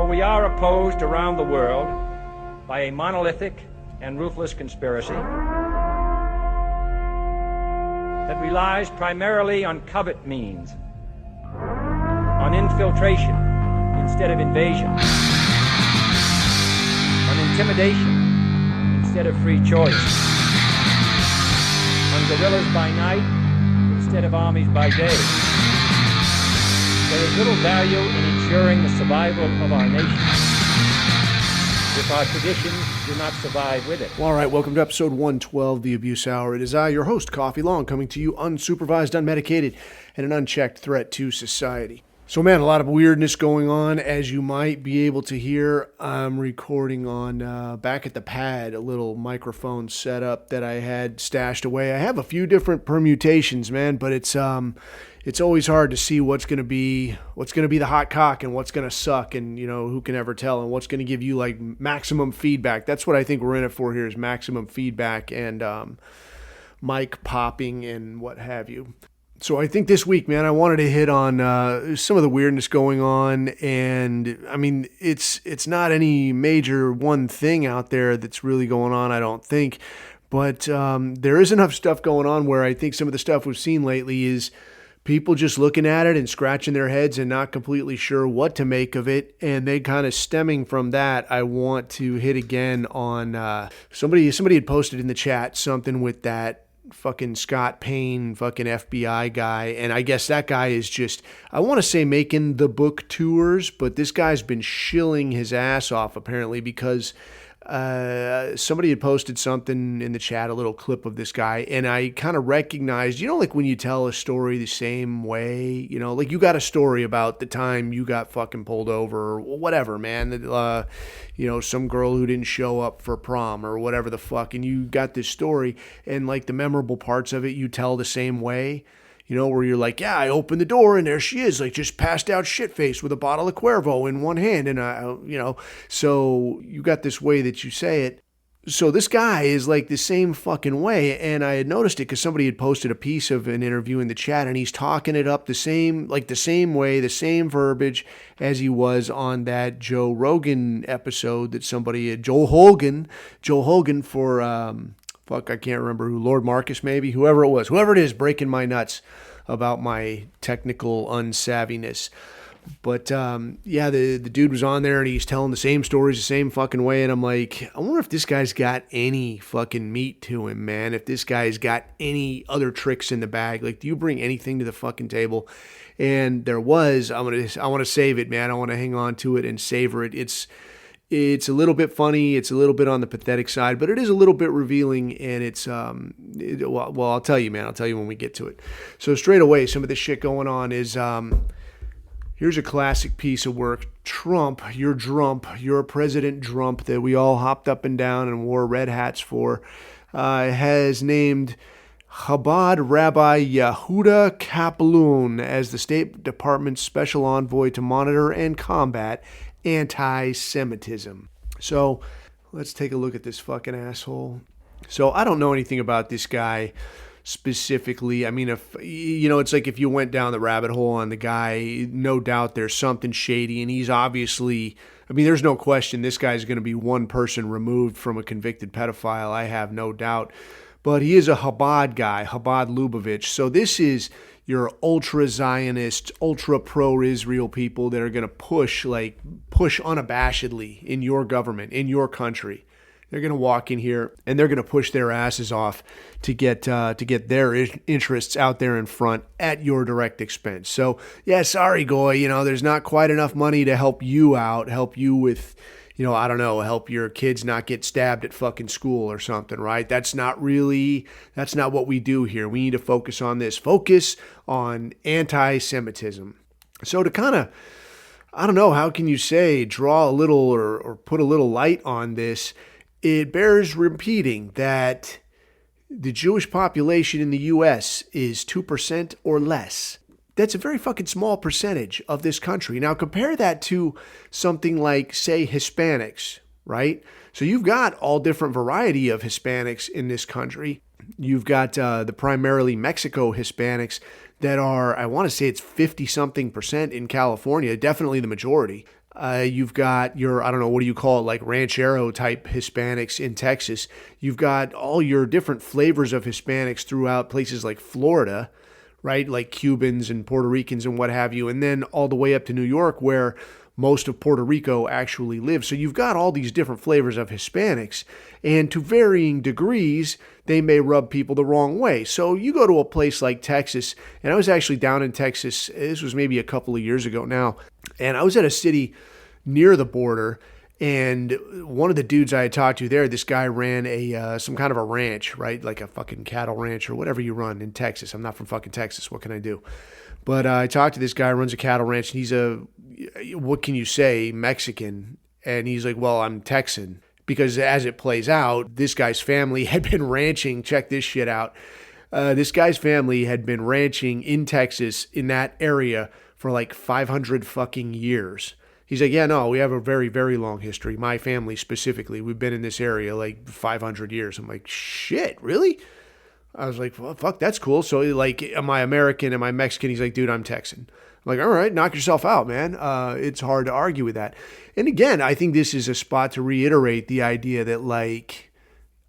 we are opposed around the world by a monolithic and ruthless conspiracy that relies primarily on covert means, on infiltration instead of invasion, on intimidation instead of free choice, on guerrillas by night instead of armies by day. There is little value in ensuring the survival of our nation if our traditions do not survive with it. All right, welcome to episode 112, The Abuse Hour. It is I, your host, Coffee Long, coming to you unsupervised, unmedicated, and an unchecked threat to society. So, man, a lot of weirdness going on, as you might be able to hear. I'm recording on back at the pad, a little microphone setup that I had stashed away. I have a few different permutations, man, but it's always hard to see what's going to be the hot cock and what's going to suck, and who can ever tell, and what's going to give you like maximum feedback. That's what I think we're in it for here, is maximum feedback and mic popping and what have you. So I think this week, man, I wanted to hit on some of the weirdness going on, and I mean, it's not any major one thing out there that's really going on, I don't think, but there is enough stuff going on where I think some of the stuff we've seen lately is people just looking at it and scratching their heads and not completely sure what to make of it. And they kind of stemming from that, I want to hit again on somebody had posted in the chat something with that fucking Scott Payne fucking FBI guy. And I guess that guy is just, I want to say making the book tours, but this guy's been shilling his ass off apparently because somebody had posted something in the chat, a little clip of this guy, and I kind of recognized, like when you tell a story the same way, like you got a story about the time you got fucking pulled over or whatever, man, some girl who didn't show up for prom or whatever the fuck, and you got this story, and like the memorable parts of it you tell the same way. Where you're like, yeah, I opened the door and there she is, like just passed out shit-faced with a bottle of Cuervo in one hand. And, so you got this way that you say it. So this guy is like the same fucking way. And I had noticed it because somebody had posted a piece of an interview in the chat and he's talking it up the same way, the same verbiage as he was on that Joe Rogan episode that somebody had, Joe Hogan for, I can't remember who, Lord Marcus maybe, whoever it is, breaking my nuts about my technical unsavviness. But the dude was on there and he's telling the same stories the same fucking way, and I'm like, I wonder if this guy's got any fucking meat to him, man. If this guy's got any other tricks in the bag, like, do you bring anything to the fucking table? And there was. I want to save it, man. I want to hang on to it and savor it. It's a little bit funny. It's a little bit on the pathetic side, but it is a little bit revealing, and it's, well, I'll tell you, man. I'll tell you when we get to it. So straight away, some of this shit going on is, here's a classic piece of work. Trump, you're President Trump that we all hopped up and down and wore red hats for, has named Chabad Rabbi Yehuda Kaplan as the State Department's special envoy to monitor and combat anti-Semitism. So let's take a look at this fucking asshole. So I don't know anything about this guy specifically. I mean, if it's like if you went down the rabbit hole on the guy, no doubt there's something shady, and he's obviously, there's no question this guy's going to be one person removed from a convicted pedophile. I have no doubt. But he is a Chabad guy, Chabad Lubavitch. So this is your ultra-Zionist, ultra-pro-Israel people that are going to push unabashedly in your government, in your country. They're going to walk in here and they're going to push their asses off to get their interests out there in front at your direct expense. So, yeah, sorry, Goy, there's not quite enough money to help you out, help you with, help your kids not get stabbed at fucking school or something, right? That's not what we do here. We need to focus on this. Focus on anti-Semitism. So to kind of, how can you say, draw a little or put a little light on this, it bears repeating that the Jewish population in the U.S. is 2% or less. That's a very fucking small percentage of this country. Now compare that to something like, say, Hispanics, right? So you've got all different variety of Hispanics in this country. You've got the primarily Mexico Hispanics that are, I want to say it's 50-something% in California, definitely the majority. You've got your, I don't know, what do you call it, like Ranchero type Hispanics in Texas. You've got all your different flavors of Hispanics throughout places like Florida, right? Like Cubans and Puerto Ricans and what have you. And then all the way up to New York, where most of Puerto Rico actually lives. So you've got all these different flavors of Hispanics, and to varying degrees, they may rub people the wrong way. So you go to a place like Texas, and I was actually down in Texas, this was maybe a couple of years ago now, and I was at a city near the border, and one of the dudes I had talked to there, this guy ran some kind of a ranch, right? Like a fucking cattle ranch or whatever you run in Texas. I'm not from fucking Texas. What can I do? But I talked to this guy who runs a cattle ranch, and he's what can you say, Mexican. And he's like, well, I'm Texan. Because as it plays out, this guy's family had been ranching. Check this shit out. This guy's family had been ranching in Texas in that area for like 500 fucking years. He's like, yeah, no, we have a very, very long history. My family specifically, we've been in this area like 500 years. I'm like, shit, really? I was like, well, fuck, that's cool. So like, am I American? Am I Mexican? He's like, dude, I'm Texan. I'm like, all right, knock yourself out, man. It's hard to argue with that. And again, I think this is a spot to reiterate the idea that like,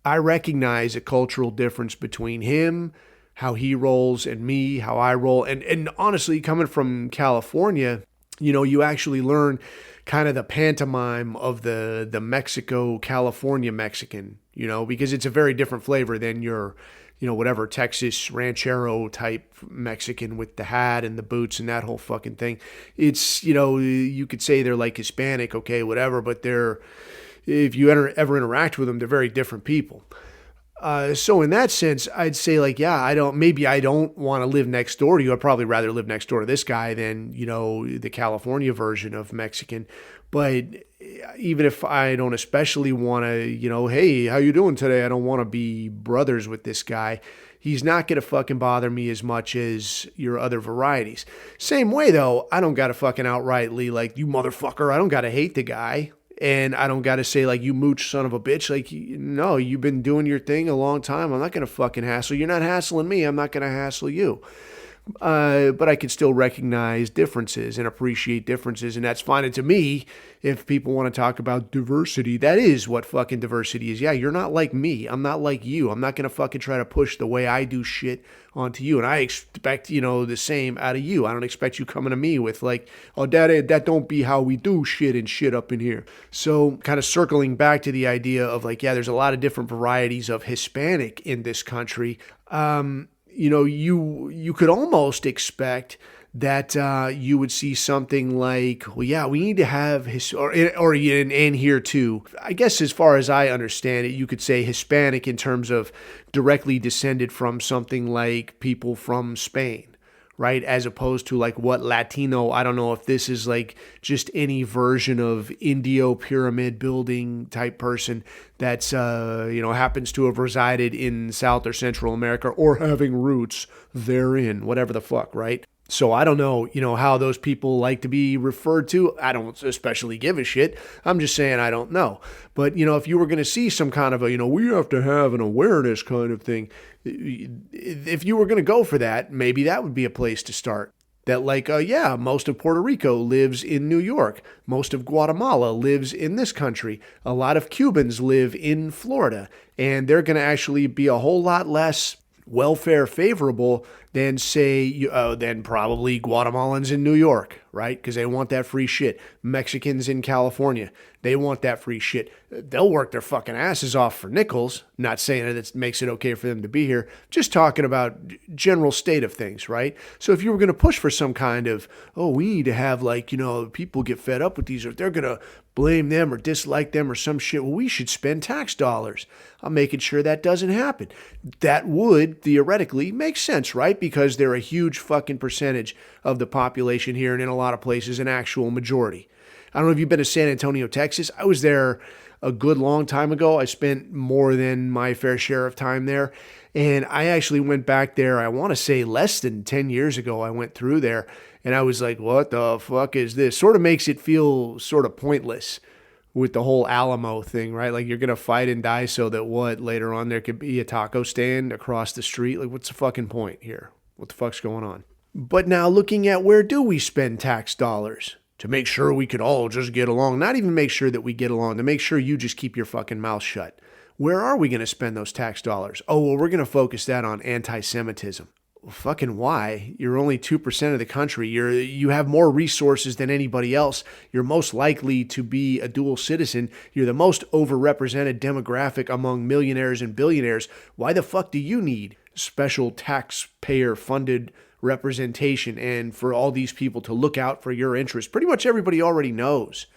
I recognize a cultural difference between him, how he rolls, and me, how I roll. And honestly, coming from California, you know, you actually learn kind of the pantomime of the Mexico-California Mexican, you know, because it's a very different flavor than your, you know, whatever, Texas Ranchero type Mexican with the hat and the boots and that whole fucking thing. It's, you know, you could say they're like Hispanic, okay, whatever, but if you ever interact with them, they're very different people. So in that sense, I'd say like, yeah, I don't want to live next door to you. I'd probably rather live next door to this guy than, you know, the California version of Mexican. But even if I don't especially want to, you know, hey, how you doing today? I don't want to be brothers with this guy. He's not going to fucking bother me as much as your other varieties. Same way though, I don't got to fucking outrightly like, you motherfucker, I don't got to hate the guy. And I don't got to say like, you mooch son of a bitch. Like, no, you've been doing your thing a long time. I'm not going to fucking hassle. You're not hassling me. I'm not going to hassle you. But I can still recognize differences and appreciate differences. And that's fine. And to me, if people want to talk about diversity, that is what fucking diversity is. Yeah, you're not like me. I'm not like you. I'm not going to fucking try to push the way I do shit onto you. And I expect, you know, the same out of you. I don't expect you coming to me with like, oh, that don't be how we do shit and shit up in here. So kind of circling back to the idea of like, yeah, there's a lot of different varieties of Hispanic in this country. You know, you could almost expect that you would see something like, well, yeah, we need to have and here too. I guess as far as I understand it, you could say Hispanic in terms of directly descended from something like people from Spain, right? As opposed to like what Latino, I don't know if this is like just any version of Indio pyramid building type person that's, you know, happens to have resided in South or Central America or having roots therein, whatever the fuck, right? So I don't know, you know, how those people like to be referred to. I don't especially give a shit. I'm just saying I don't know. But, you know, if you were going to see some kind of a, you know, we have to have an awareness kind of thing, if you were going to go for that, maybe that would be a place to start. That like, yeah, most of Puerto Rico lives in New York. Most of Guatemala lives in this country. A lot of Cubans live in Florida. And they're going to actually be a whole lot less welfare favorable than say, than probably Guatemalans in New York, right? Because they want that free shit. Mexicans in California, they want that free shit. They'll work their fucking asses off for nickels. Not saying that it makes it okay for them to be here. Just talking about general state of things, right? So if you were going to push for some kind of, oh, we need to have like, you know, people get fed up with these or they're going to blame them or dislike them or some shit. Well, we should spend tax dollars. I'm making sure that doesn't happen. That would theoretically make sense, right? Because they're a huge fucking percentage of the population here and in a lot of places, an actual majority. I don't know if you've been to San Antonio, Texas. I was there a good long time ago. I spent more than my fair share of time there. And I actually went back there, I want to say less than 10 years ago. I went through there and I was like, what the fuck is this? Sort of makes it feel sort of pointless with the whole Alamo thing, right? Like you're going to fight and die so that what, later on there could be a taco stand across the street? Like what's the fucking point here? What the fuck's going on? But now looking at where do we spend tax dollars? to make sure we could all just get along. Not even make sure that we get along, to make sure you just keep your fucking mouth shut. Where are we going to spend those tax dollars? Oh, well, we're going to focus that on anti-Semitism. Well, fucking why? You're only 2% of the country. You have more resources than anybody else. You're most likely to be a dual citizen. You're the most overrepresented demographic among millionaires and billionaires. Why the fuck do you need special taxpayer-funded representation and for all these people to look out for your interests? Pretty much everybody already knows.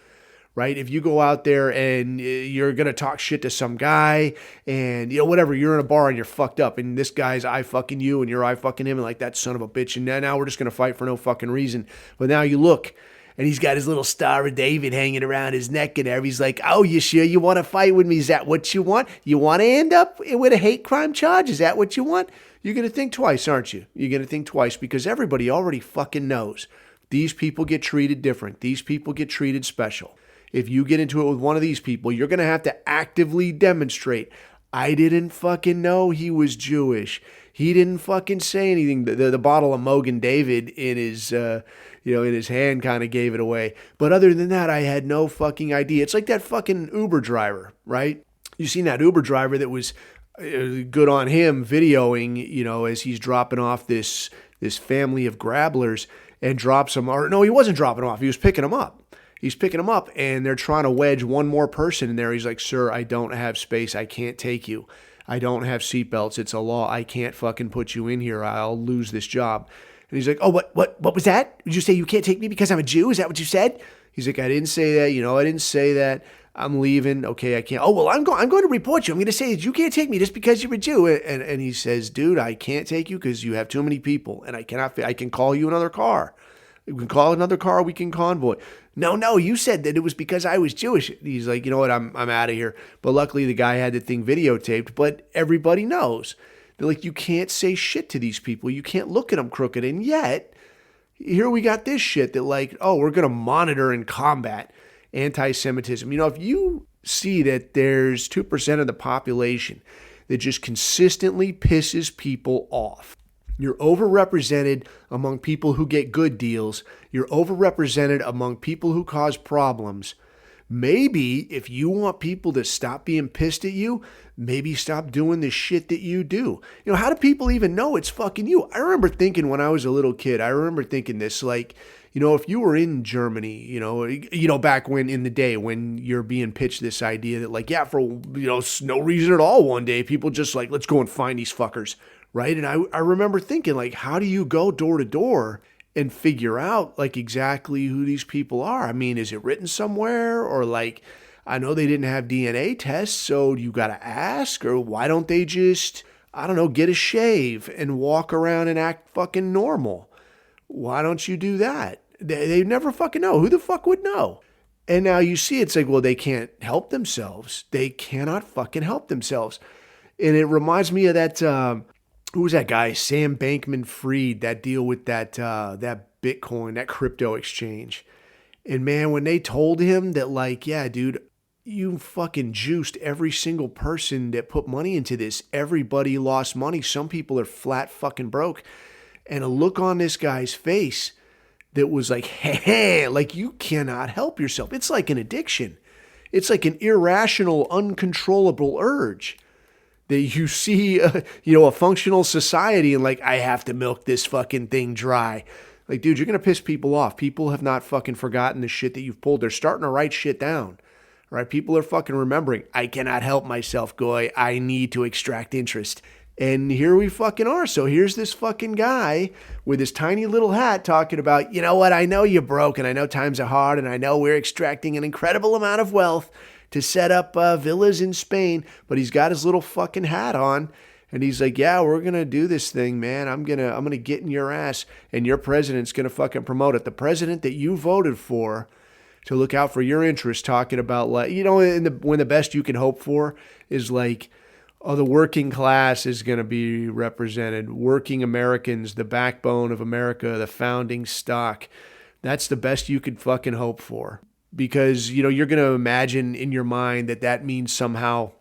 Right? If you go out there and you're going to talk shit to some guy and, whatever, you're in a bar and you're fucked up and this guy's I fucking you and you're I fucking him and like that son of a bitch. And now we're just going to fight for no fucking reason. But now you look and he's got his little Star of David hanging around his neck and there. He's like, oh, you sure you want to fight with me? Is that what you want? You want to end up with a hate crime charge? Is that what you want? You're going to think twice, aren't you? You're going to think twice because everybody already fucking knows. These people get treated different. These people get treated special. If you get into it with one of these people, you're going to have to actively demonstrate, I didn't fucking know he was Jewish. He didn't fucking say anything. The bottle of Mogan David in his, in his hand kind of gave it away. But other than that, I had no fucking idea. It's like that fucking Uber driver, right? You seen that Uber driver that was good on him videoing, as he's dropping off this family of grabblers and drops them. Or no, he wasn't dropping them off. He was picking them up. He's picking them up and they're trying to wedge one more person in there. He's like, sir, I don't have space. I can't take you. I don't have seatbelts. It's a law. I can't fucking put you in here. I'll lose this job. And he's like, oh, what was that? Did you say you can't take me because I'm a Jew? Is that what you said? He's like, I didn't say that. I didn't say that. I'm leaving. Okay, I can't. Oh, well, I'm going to report you. I'm going to say that you can't take me just because you're a Jew. And he says, dude, I can't take you because you have too many people and I can call you another car. We can call another car. We can convoy. No, you said that it was because I was Jewish. He's like, you know what, I'm out of here. But luckily the guy had the thing videotaped, but everybody knows. They're like, you can't say shit to these people. You can't look at them crooked. And yet, here we got this shit that like, oh, we're going to monitor and combat anti-Semitism. If you see that there's 2% of the population that just consistently pisses people off, you're overrepresented among people who get good deals. You're overrepresented among people who cause problems. Maybe if you want people to stop being pissed at you, maybe stop doing the shit that you do. How do people even know it's fucking you? I remember thinking when I was a little kid, this, like, if you were in Germany, back when in the day when you're being pitched this idea that like, yeah, for, no reason at all one day, people just like, let's go and find these fuckers. Right. And I remember thinking, like, how do you go door to door and figure out like exactly who these people are? I mean, is it written somewhere? Or like, I know they didn't have DNA tests, so you got to ask? Or why don't they just, I don't know, get a shave and walk around and act fucking normal? Why don't you do that? They never fucking know. Who the fuck would know? And now you see it's like, well, they can't help themselves. They cannot fucking help themselves. And it reminds me of that... who was that guy? Sam Bankman-Fried, that deal with that Bitcoin, that crypto exchange. And man, when they told him that like, yeah, dude, you fucking juiced every single person that put money into this. Everybody lost money. Some people are flat fucking broke. And a look on this guy's face that was like, hey, like you cannot help yourself. It's like an addiction. It's like an irrational, uncontrollable urge. That you see, a functional society and like, I have to milk this fucking thing dry. Like, dude, you're going to piss people off. People have not fucking forgotten the shit that you've pulled. They're starting to write shit down, right? People are fucking remembering, I cannot help myself, Goy. I need to extract interest. And here we fucking are. So here's this fucking guy with his tiny little hat talking about, you know what? I know you're broke and I know times are hard and I know we're extracting an incredible amount of wealth to set up villas in Spain, but he's got his little fucking hat on, and he's like, yeah, we're going to do this thing, man. I'm going to get in your ass, and your president's going to fucking promote it. The president that you voted for to look out for your interests, talking about, like, when the best you can hope for is like, oh, the working class is going to be represented. Working Americans, the backbone of America, the founding stock. That's the best you could fucking hope for. Because, you're going to imagine in your mind that means somehow,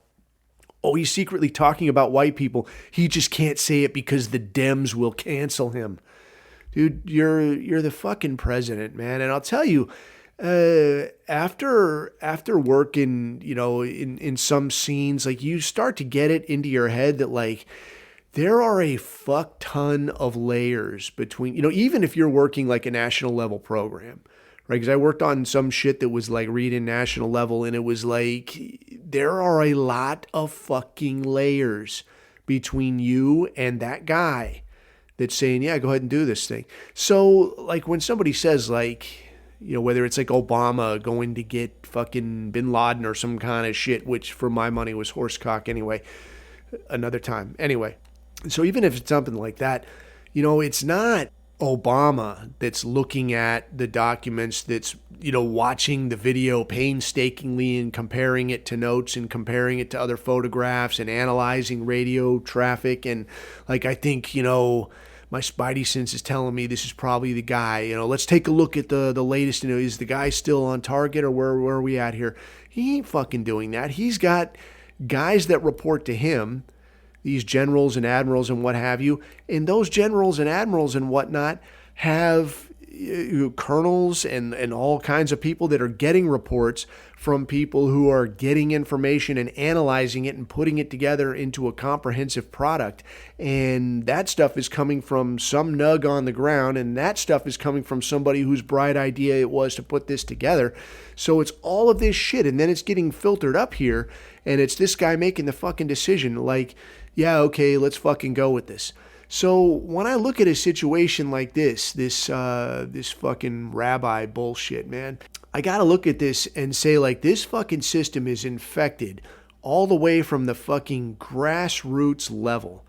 oh, he's secretly talking about white people. He just can't say it because the Dems will cancel him. Dude, you're the fucking president, man. And I'll tell you, after working, in some scenes, like you start to get it into your head that like there are a fuck ton of layers between, even if you're working like a national level program, right? Because I worked on some shit that was like reading national level, and it was like there are a lot of fucking layers between you and that guy that's saying, yeah, go ahead and do this thing. So like when somebody says like, whether it's like Obama going to get fucking bin Laden or some kind of shit, which for my money was horsecock anyway, another time. Anyway, so even if it's something like that, it's not Obama that's looking at the documents, that's, watching the video painstakingly and comparing it to notes and comparing it to other photographs and analyzing radio traffic. And like, I think, my spidey sense is telling me this is probably the guy. Let's take a look at the latest. Is the guy still on target, or where are we at here? He ain't fucking doing that. He's got guys that report to him, these generals and admirals and what have you. And those generals and admirals and whatnot have colonels and all kinds of people that are getting reports from people who are getting information and analyzing it and putting it together into a comprehensive product. And that stuff is coming from some nug on the ground, and that stuff is coming from somebody whose bright idea it was to put this together. So it's all of this shit, and then it's getting filtered up here, and it's this guy making the fucking decision like, yeah, okay, let's fucking go with this. So when I look at a situation like this fucking rabbi bullshit, man, I got to look at this and say like this fucking system is infected all the way from the fucking grassroots level.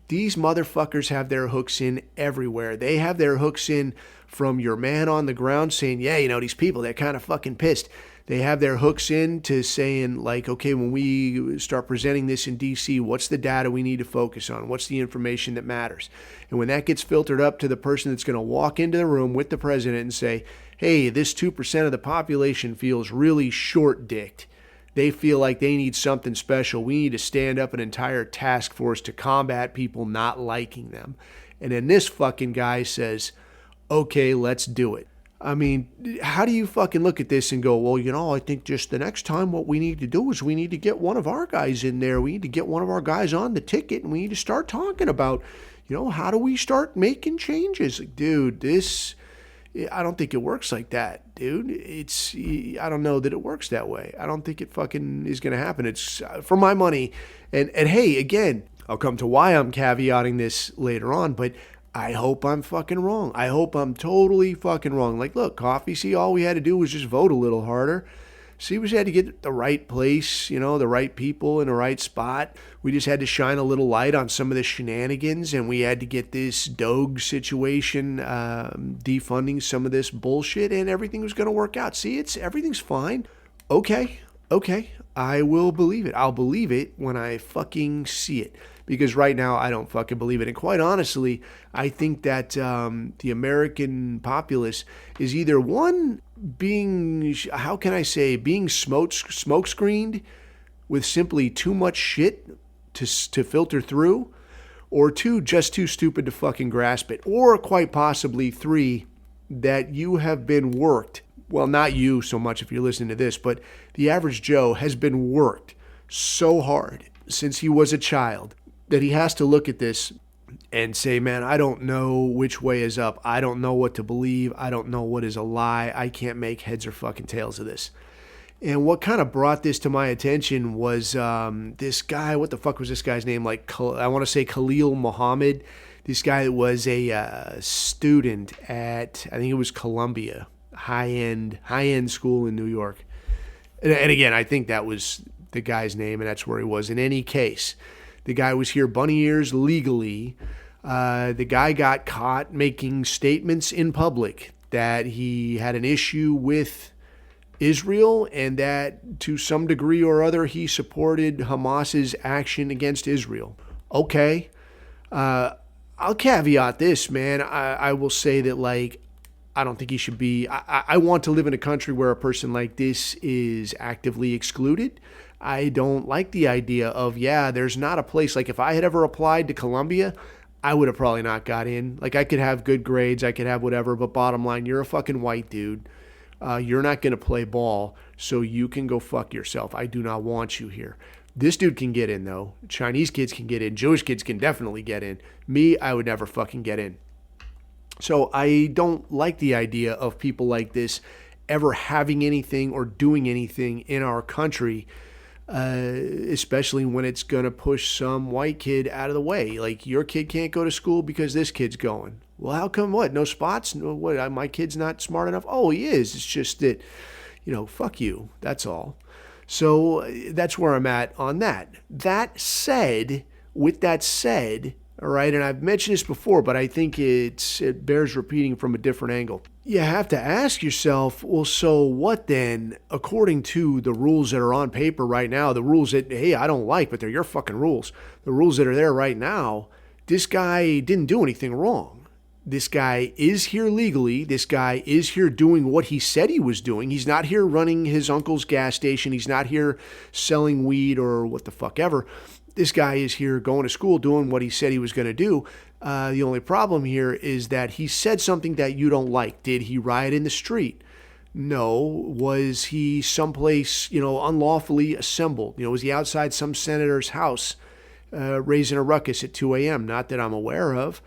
These motherfuckers have their hooks in everywhere. They have their hooks in from your man on the ground saying, yeah, these people, they're kind of fucking pissed. They have their hooks in to saying like, okay, when we start presenting this in DC, what's the data we need to focus on? What's the information that matters? And when that gets filtered up to the person that's going to walk into the room with the president and say, hey, this 2% of the population feels really short-dicked. They feel like they need something special. We need to stand up an entire task force to combat people not liking them. And then this fucking guy says, okay, let's do it. I mean, how do you fucking look at this and go, well, I think just the next time what we need to do is we need to get one of our guys in there. We need to get one of our guys on the ticket, and we need to start talking about, how do we start making changes? Like, dude, I don't think it works like that, dude. I don't know that it works that way. I don't think it fucking is going to happen. It's for my money. And hey, again, I'll come to why I'm caveating this later on, but I hope I'm fucking wrong. I hope I'm totally fucking wrong. Like, look, Coffee, see, all we had to do was just vote a little harder. See, we just had to get the right place, the right people in the right spot. We just had to shine a little light on some of the shenanigans, and we had to get this Doge situation, defunding some of this bullshit, and everything was going to work out. See, everything's fine. Okay, I will believe it. I'll believe it when I fucking see it. Because right now, I don't fucking believe it. And quite honestly, I think that the American populace is either one, being smokescreened with simply too much shit to filter through, or two, just too stupid to fucking grasp it, or quite possibly three, that you have been worked. Well, not you so much if you're listening to this, but the average Joe has been worked so hard since he was a child that he has to look at this and say, man, I don't know which way is up. I don't know what to believe. I don't know what is a lie. I can't make heads or fucking tails of this. And what kind of brought this to my attention was this guy, what the fuck was this guy's name? Like, I want to say Khalil Muhammad. This guy was a student at, I think it was Columbia, high-end school in New York. And again, I think that was the guy's name, and that's where he was. In any case, the guy was here bunny ears legally. The guy got caught making statements in public that he had an issue with Israel and that to some degree or other he supported Hamas's action against Israel. Okay. I'll caveat this, man. I will say that, like, I don't think he should be. I want to live in a country where a person like this is actively excluded. I don't like the idea of, there's not a place. Like, if I had ever applied to Columbia, I would have probably not got in. Like, I could have good grades, I could have whatever, but bottom line, you're a fucking white dude. You're not going to play ball, so you can go fuck yourself. I do not want you here. This dude can get in, though. Chinese kids can get in. Jewish kids can definitely get in. Me, I would never fucking get in. So I don't like the idea of people like this ever having anything or doing anything in our country, especially when it's going to push some white kid out of the way. Like, your kid can't go to school because this kid's going. Well, how come what? No spots? No, what? My kid's not smart enough? Oh, he is. It's just that, fuck you. That's all. So that's where I'm at on that. With that said, all right, and I've mentioned this before, but I think it bears repeating from a different angle. You have to ask yourself, well, so what then, according to the rules that are on paper right now, the rules that, hey, I don't like, but they're your fucking rules. The rules that are there right now, this guy didn't do anything wrong. This guy is here legally. This guy is here doing what he said he was doing. He's not here running his uncle's gas station. He's not here selling weed or what the fuck ever. This guy is here going to school doing what he said he was going to do. The only problem here is that he said something that you don't like. Did he riot in the street? No. Was he someplace, unlawfully assembled? Was he outside some senator's house raising a ruckus at 2 a.m.? Not that I'm aware of.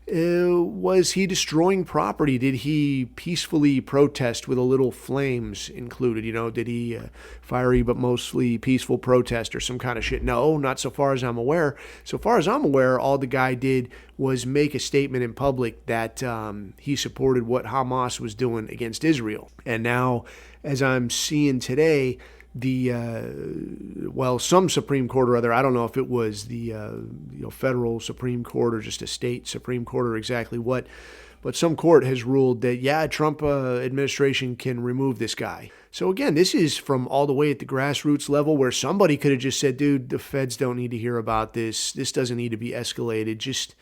Was he destroying property? Did he peacefully protest with a little flames included? Did he fiery but mostly peaceful protest or some kind of shit? No, not so far as I'm aware. So far as I'm aware, all the guy did was make a statement in public that he supported what Hamas was doing against Israel. And now, as I'm seeing today, some Supreme Court or other, I don't know if it was the federal Supreme Court or just a state Supreme Court or exactly what, but some court has ruled that, Trump administration can remove this guy. So again, this is from all the way at the grassroots level where somebody could have just said, dude, the feds don't need to hear about this. This doesn't need to be escalated.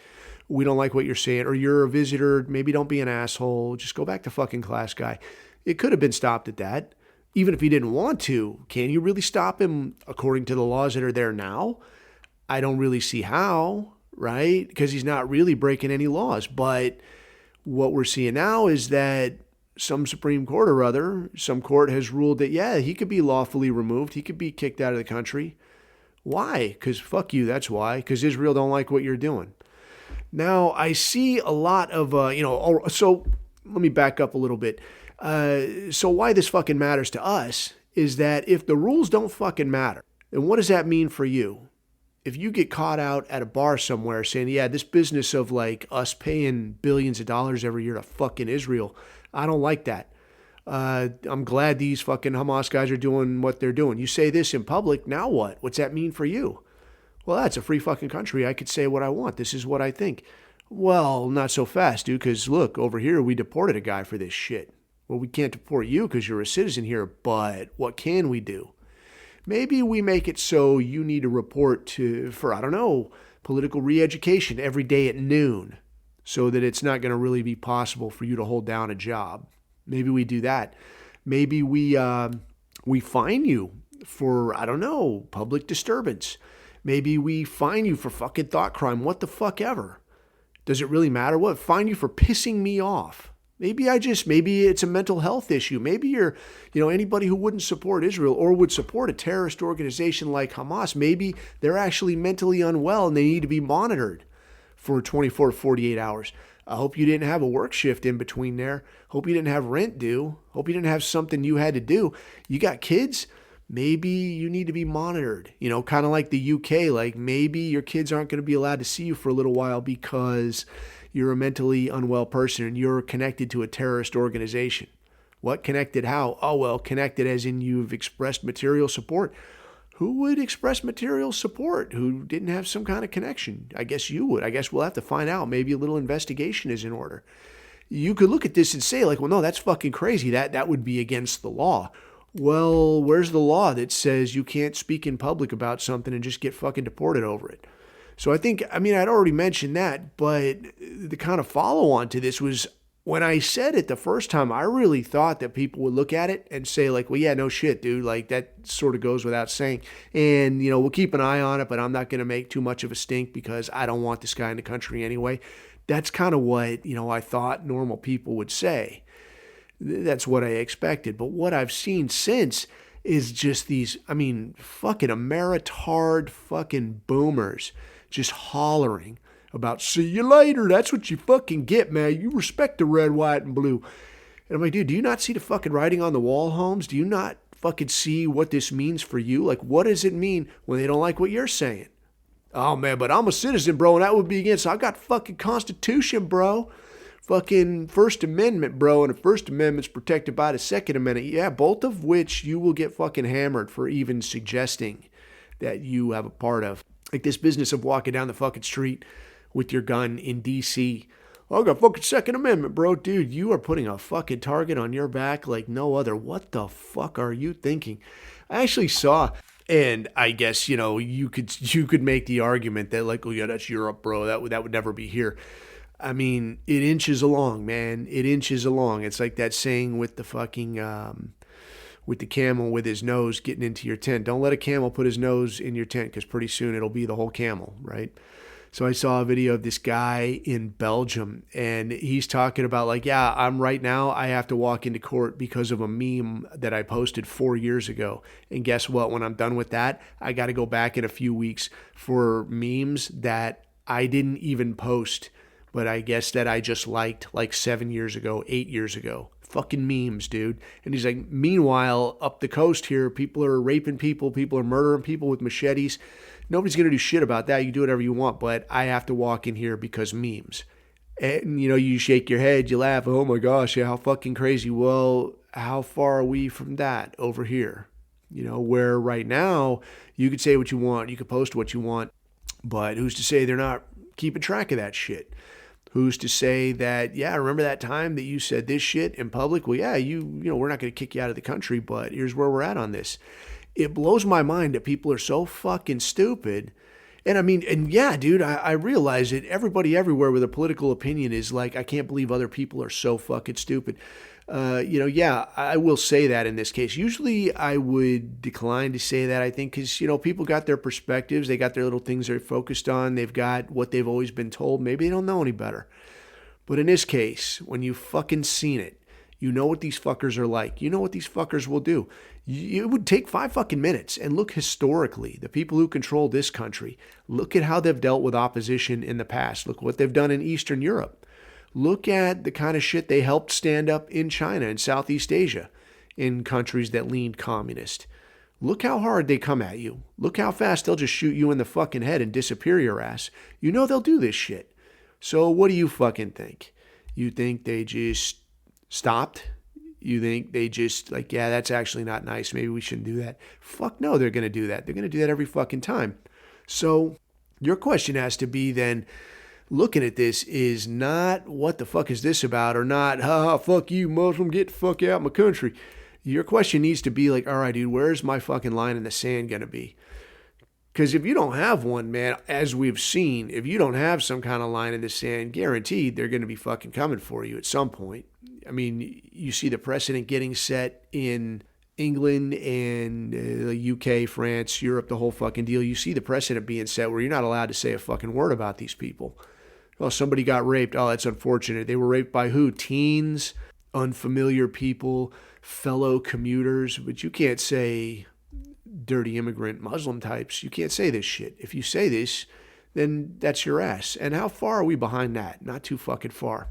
We don't like what you're saying, or you're a visitor. Maybe don't be an asshole. Just go back to fucking class, guy. It could have been stopped at that. Even if he didn't want to, can you really stop him according to the laws that are there now? I don't really see how, right? Because he's not really breaking any laws. But what we're seeing now is that some Supreme Court or other, some court has ruled that, he could be lawfully removed. He could be kicked out of the country. Why? Because fuck you, that's why. Because Israel don't like what you're doing. Now, I see a lot of, so let me back up a little bit. So why this fucking matters to us is that if the rules don't fucking matter, then what does that mean for you? If you get caught out at a bar somewhere saying, this business of like us paying billions of dollars every year to fucking Israel, I don't like that. I'm glad these fucking Hamas guys are doing what they're doing. You say this in public, now what? What's that mean for you? Well, that's a free fucking country. I could say what I want. This is what I think. Well, not so fast, dude, because look, over here we deported a guy for this shit. Well, we can't deport you because you're a citizen here, but what can we do? Maybe we make it so you need to report for, I don't know, political re-education every day at noon so that it's not going to really be possible for you to hold down a job. Maybe we do that. Maybe we fine you for, I don't know, public disturbance. Maybe we fine you for fucking thought crime, what the fuck ever. Does it really matter? What? Fine you for pissing me off. Maybe it's a mental health issue. Maybe you're, anybody who wouldn't support Israel or would support a terrorist organization like Hamas, maybe they're actually mentally unwell and they need to be monitored for 24 to 48 hours. I hope you didn't have a work shift in between there. Hope you didn't have rent due. Hope you didn't have something you had to do. You got kids? Maybe you need to be monitored, kind of like the UK. Like maybe your kids aren't going to be allowed to see you for a little while because you're a mentally unwell person and you're connected to a terrorist organization. What connected how? Oh, well, connected as in you've expressed material support. Who would express material support who didn't have some kind of connection? I guess you would. I guess we'll have to find out. Maybe a little investigation is in order. You could look at this and say, like, well, no, that's fucking crazy. That would be against the law. Well, where's the law that says you can't speak in public about something and just get fucking deported over it? So I'd already mentioned that, but the kind of follow-on to this was when I said it the first time, I really thought that people would look at it and say like, well, yeah, no shit, dude. Like that sort of goes without saying. And, we'll keep an eye on it, but I'm not going to make too much of a stink because I don't want this guy in the country anyway. That's kind of what, I thought normal people would say. That's what I expected. But what I've seen since is just these, fucking Ameritard fucking boomers just hollering about, see you later. That's what you fucking get, man. You respect the red, white, and blue. And I'm like, dude, do you not see the fucking writing on the wall, Holmes? Do you not fucking see what this means for you? Like, what does it mean when they don't like what you're saying? Oh, man, but I'm a citizen, bro, and that would be against. I got fucking Constitution, bro. Fucking First Amendment, bro, and the First Amendment's protected by the Second Amendment. Yeah, both of which you will get fucking hammered for even suggesting that you have a part of. Like this business of walking down the fucking street with your gun in D.C. Oh, I got fucking Second Amendment, bro. Dude, you are putting a fucking target on your back like no other. What the fuck are you thinking? I actually saw, and I guess, you could make the argument that like, oh yeah, that's Europe, bro. That would never be here. It inches along, man. It inches along. It's like that saying with the fucking, with the camel with his nose getting into your tent. Don't let a camel put his nose in your tent because pretty soon it'll be the whole camel, right? So I saw a video of this guy in Belgium, and he's talking about like, yeah, I have to walk into court because of a meme that I posted 4 years ago. And guess what? When I'm done with that, I got to go back in a few weeks for memes that I didn't even post, but I guess that I just liked like 7 years ago, 8 years ago. Fucking memes, dude. And he's like, meanwhile, up the coast here, people are raping people are murdering people with machetes. Nobody's going to do shit about that. You can do whatever you want, but I have to walk in here because memes. And, you shake your head, you laugh, oh my gosh, yeah, how fucking crazy. Well, how far are we from that over here? Where right now, you could say what you want, you could post what you want, but who's to say they're not keeping track of that shit? Who's to say that, yeah, remember that time that you said this shit in public? Well, yeah, we're not going to kick you out of the country, but here's where we're at on this. It blows my mind that people are so fucking stupid. And yeah, dude, I realize it. Everybody everywhere with a political opinion is like, I can't believe other people are so fucking stupid. Yeah, I will say that in this case. Usually I would decline to say that, I think, because, people got their perspectives. They got their little things they're focused on. They've got what they've always been told. Maybe they don't know any better. But in this case, when you've fucking seen it, you know what these fuckers are like. You know what these fuckers will do. It would take 5 fucking minutes and look historically. The people who control this country, look at how they've dealt with opposition in the past. Look what they've done in Eastern Europe. Look at the kind of shit they helped stand up in China and Southeast Asia, in countries that leaned communist. Look how hard they come at you. Look how fast they'll just shoot you in the fucking head and disappear your ass. You know they'll do this shit. So what do you fucking think? You think they just stopped? You think they just like, yeah, that's actually not nice. Maybe we shouldn't do that. Fuck no, they're going to do that. They're going to do that every fucking time. So your question has to be then, looking at this is not what the fuck is this about, or not, fuck you, Muslim, get the fuck out of my country. Your question needs to be like, all right, dude, where's my fucking line in the sand going to be? Because if you don't have one, man, as we've seen, if you don't have some kind of line in the sand, guaranteed they're going to be fucking coming for you at some point. You see the precedent getting set in England and the UK, France, Europe, the whole fucking deal. You see the precedent being set where you're not allowed to say a fucking word about these people. Well, somebody got raped. Oh, that's unfortunate. They were raped by who? Teens, unfamiliar people, fellow commuters. But you can't say dirty immigrant Muslim types. You can't say this shit. If you say this, then that's your ass. And how far are we behind that? Not too fucking far.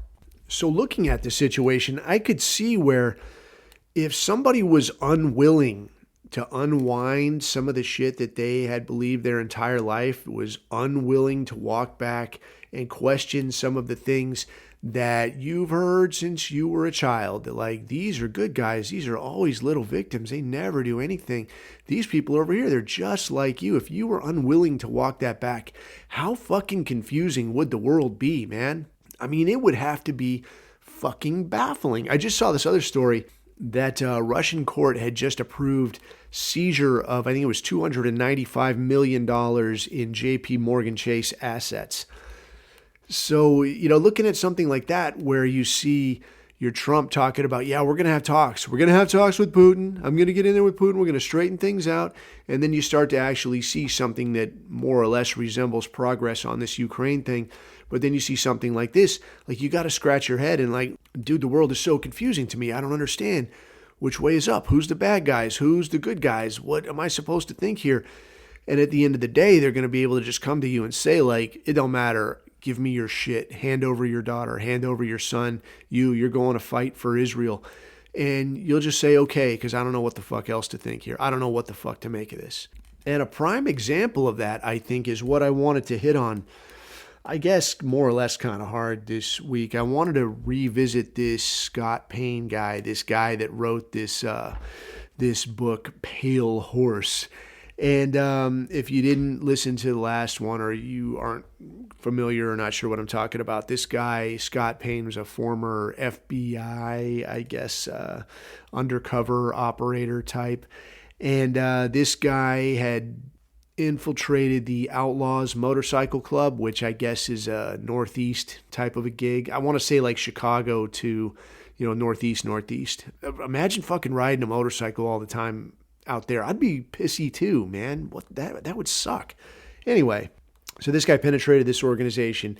So looking at the situation, I could see where if somebody was unwilling to unwind some of the shit that they had believed their entire life, was unwilling to walk back and question some of the things that you've heard since you were a child, that like, these are good guys, these are always little victims, they never do anything. These people over here, they're just like you. If you were unwilling to walk that back, how fucking confusing would the world be, man? It would have to be fucking baffling. I just saw this other story that a Russian court had just approved seizure of, I think it was $295 million in JP Morgan Chase assets. So, looking at something like that where you see your Trump talking about, yeah, we're going to have talks. We're going to have talks with Putin. I'm going to get in there with Putin. We're going to straighten things out. And then you start to actually see something that more or less resembles progress on this Ukraine thing. But then you see something like this, like you got to scratch your head and like, dude, the world is so confusing to me. I don't understand which way is up. Who's the bad guys? Who's the good guys? What am I supposed to think here? And at the end of the day, they're going to be able to just come to you and say, like, it don't matter. Give me your shit. Hand over your daughter. Hand over your son. You're going to fight for Israel. And you'll just say, okay, because I don't know what the fuck else to think here. I don't know what the fuck to make of this. And a prime example of that, I think, is what I wanted to hit on, I guess, more or less kind of hard this week. I wanted to revisit this Scott Payne guy, this guy that wrote this book, Pale Horse. And if you didn't listen to the last one or you aren't familiar or not sure what I'm talking about, this guy, Scott Payne, was a former FBI, I guess, undercover operator type. And this guy had infiltrated the Outlaws Motorcycle Club, which I guess is a Northeast type of a gig. I want to say like Chicago to, Northeast. Imagine fucking riding a motorcycle all the time out there. I'd be pissy too, man. What that would suck. Anyway, so this guy penetrated this organization,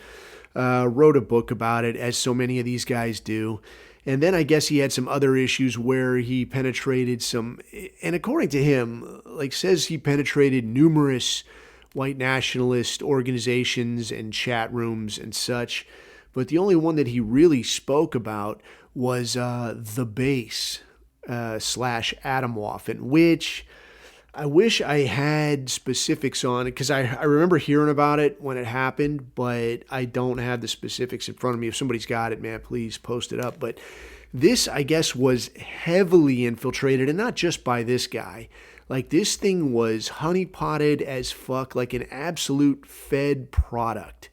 wrote a book about it, as so many of these guys do. And then I guess he had some other issues where he penetrated some, and according to him, like says he penetrated numerous white nationalist organizations and chat rooms and such. But the only one that he really spoke about was the base. / Adam Waffen, which I wish I had specifics on it because I remember hearing about it when it happened, but I don't have the specifics in front of me. If somebody's got it, man, please post it up. But this, I guess, was heavily infiltrated, and not just by this guy. Like, this thing was honeypotted as fuck, like an absolute fed product.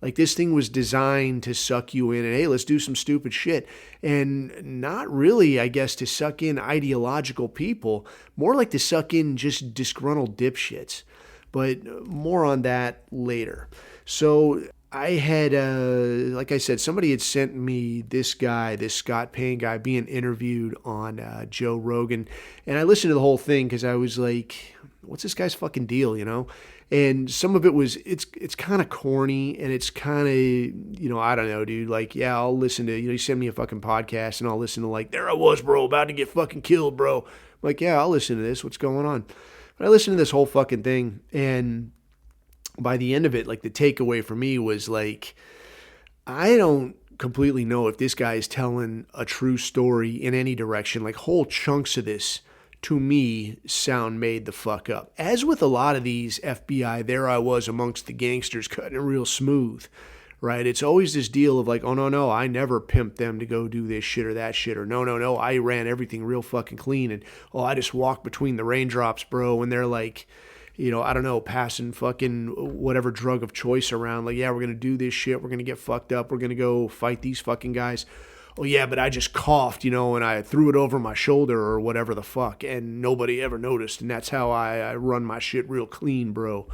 Like, this thing was designed to suck you in and, hey, let's do some stupid shit. And not really, I guess, to suck in ideological people. More like to suck in just disgruntled dipshits. But more on that later. So I had, like I said, somebody had sent me this guy, this Scott Payne guy, being interviewed on Joe Rogan. And I listened to the whole thing because I was like, what's this guy's fucking deal, And some of it was, it's kind of corny and it's kind of, I don't know, dude. Like, yeah, I'll listen to, you send me a fucking podcast and I'll listen to like, there I was, bro, about to get fucking killed, bro. I'm like, yeah, I'll listen to this. What's going on? But I listened to this whole fucking thing. And by the end of it, like the takeaway for me was like, I don't completely know if this guy is telling a true story in any direction. Like whole chunks of this, to me, sound made the fuck up. As with a lot of these FBI, there I was amongst the gangsters cutting it real smooth, right? It's always this deal of like, oh, no, I never pimped them to go do this shit or that shit, or no, I ran everything real fucking clean, and oh, I just walked between the raindrops, bro, and they're like, I don't know, passing fucking whatever drug of choice around, like, yeah, we're going to do this shit, we're going to get fucked up, we're going to go fight these fucking guys. Oh, yeah, but I just coughed, and I threw it over my shoulder or whatever the fuck, and nobody ever noticed, and that's how I run my shit real clean, bro.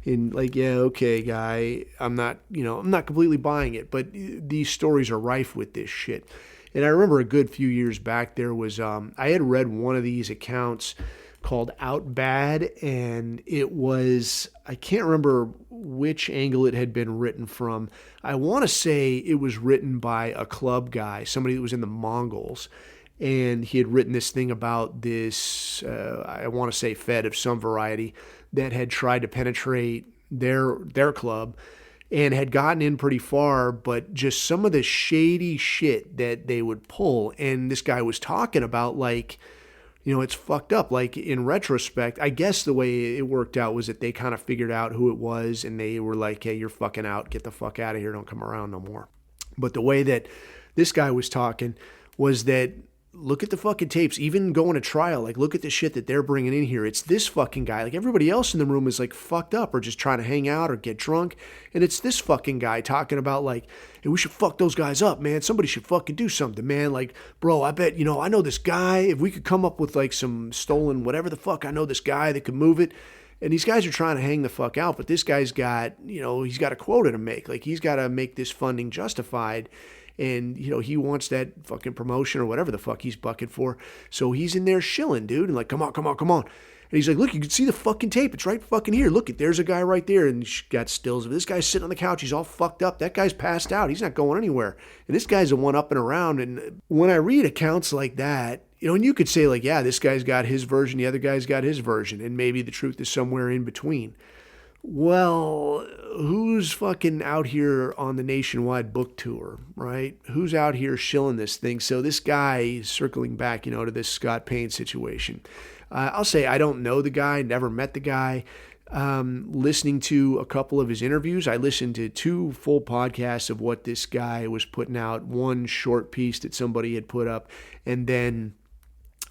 And like, yeah, okay, guy, I'm not completely buying it, but these stories are rife with this shit. And I remember a good few years back, there was, I had read one of these accounts called Out Bad, and it was, I can't remember which angle it had been written from. I want to say it was written by a club guy, somebody that was in the Mongols, and he had written this thing about this, I want to say Fed of some variety, that had tried to penetrate their club and had gotten in pretty far, but just some of the shady shit that they would pull. And this guy was talking about like, it's fucked up. Like in retrospect, I guess the way it worked out was that they kind of figured out who it was and they were like, hey, you're fucking out. Get the fuck out of here. Don't come around no more. But the way that this guy was talking was that, look at the fucking tapes, even going to trial, like look at the shit that they're bringing in here. It's this fucking guy. Like everybody else in the room is like fucked up or just trying to hang out or get drunk. And it's this fucking guy talking about like, hey, we should fuck those guys up, man. Somebody should fucking do something, man. Like, bro, I bet, I know this guy. If we could come up with like some stolen whatever the fuck, I know this guy that could move it. And these guys are trying to hang the fuck out, but this guy's got, he's got a quota to make. Like, he's got to make this funding justified. And, he wants that fucking promotion or whatever the fuck he's bucking for. So he's in there shilling, dude. And like, come on, come on, come on. And he's like, look, you can see the fucking tape. It's right fucking here. Look, there's a guy right there. And he's got stills of it. This guy's sitting on the couch. He's all fucked up. That guy's passed out. He's not going anywhere. And this guy's the one up and around. And when I read accounts like that, and you could say like, yeah, this guy's got his version. The other guy's got his version. And maybe the truth is somewhere in between. Well, who's fucking out here on the nationwide book tour, right? Who's out here shilling this thing? So this guy, circling back, to this Scott Payne situation. I'll say I don't know the guy, never met the guy. Listening to a couple of his interviews, I listened to 2 full podcasts of what this guy was putting out, one short piece that somebody had put up, and then